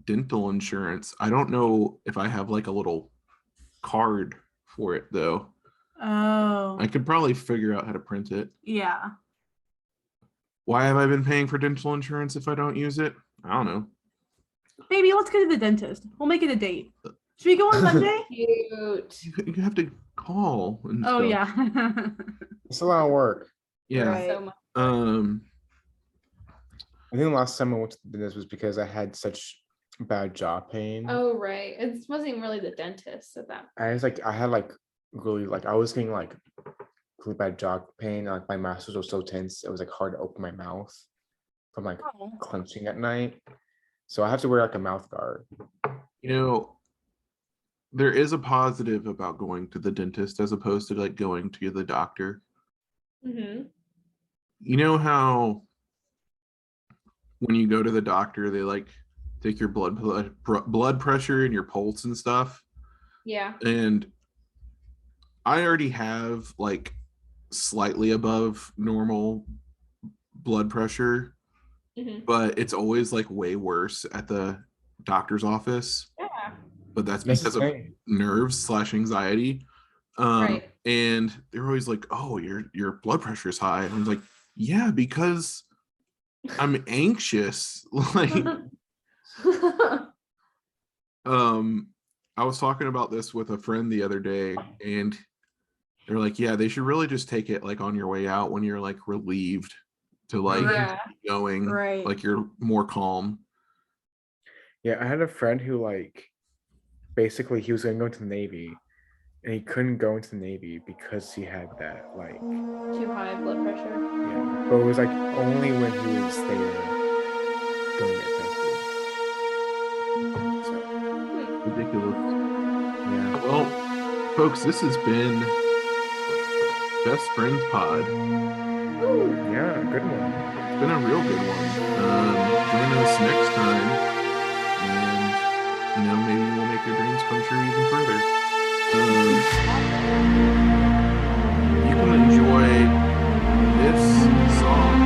Speaker 2: dental insurance. I don't know if I have like a little card for it though.
Speaker 1: Oh.
Speaker 2: I could probably figure out how to print it.
Speaker 1: Yeah.
Speaker 2: Why have I been paying for dental insurance if I don't use it? I don't know.
Speaker 1: Baby, let's go to the dentist. We'll make it a date. Should we go on Monday?
Speaker 4: Cute.
Speaker 2: You have to call and
Speaker 1: Oh
Speaker 2: stuff.
Speaker 1: yeah.
Speaker 3: It's a lot of work.
Speaker 2: Yeah.
Speaker 1: Right.
Speaker 4: So much.
Speaker 3: I think the last time I went to the dentist was because I had such bad jaw pain.
Speaker 4: Oh, right. It wasn't even really the dentist at that.
Speaker 3: I was like, I had like really like I was getting like really bad jaw pain. Like my muscles were so tense, it was like hard to open my mouth. from like
Speaker 4: Oh.
Speaker 3: clenching at night. So I have to wear like a mouth guard.
Speaker 2: You know, there is a positive about going to the dentist as opposed to like going to the doctor.
Speaker 4: Mm-hmm.
Speaker 2: You know how when you go to the doctor, they like take your blood pressure and your pulse and stuff.
Speaker 4: Yeah.
Speaker 2: And I already have like slightly above normal blood pressure,
Speaker 4: Mm-hmm.
Speaker 2: but it's always like way worse at the doctor's office.
Speaker 4: Yeah.
Speaker 2: But that's
Speaker 3: That's the
Speaker 2: because of
Speaker 3: thing.
Speaker 2: nerves / anxiety.
Speaker 4: Right.
Speaker 2: And they're always like, "Oh, your blood pressure is high." And I'm like, "Yeah, because I'm anxious." Like, I was talking about this with a friend the other day, and they're like, "Yeah, they should really just take it like on your way out when you're like relieved to like
Speaker 4: Yeah.
Speaker 2: keep going,
Speaker 1: Right.
Speaker 2: like you're more calm."
Speaker 3: Yeah, I had a friend who like basically he was gonna go into the Navy and he couldn't go into the Navy because he had that like
Speaker 4: Too high blood pressure.
Speaker 3: yeah. But it was like only when he was there going to get tested. So
Speaker 2: Ridiculous.
Speaker 3: yeah.
Speaker 2: Well, folks, this has been Best Friends Pod.
Speaker 3: Yeah, good one.
Speaker 2: It's been a real good one. Join us next time, and maybe we'll make your dreams come true even further. You can enjoy this song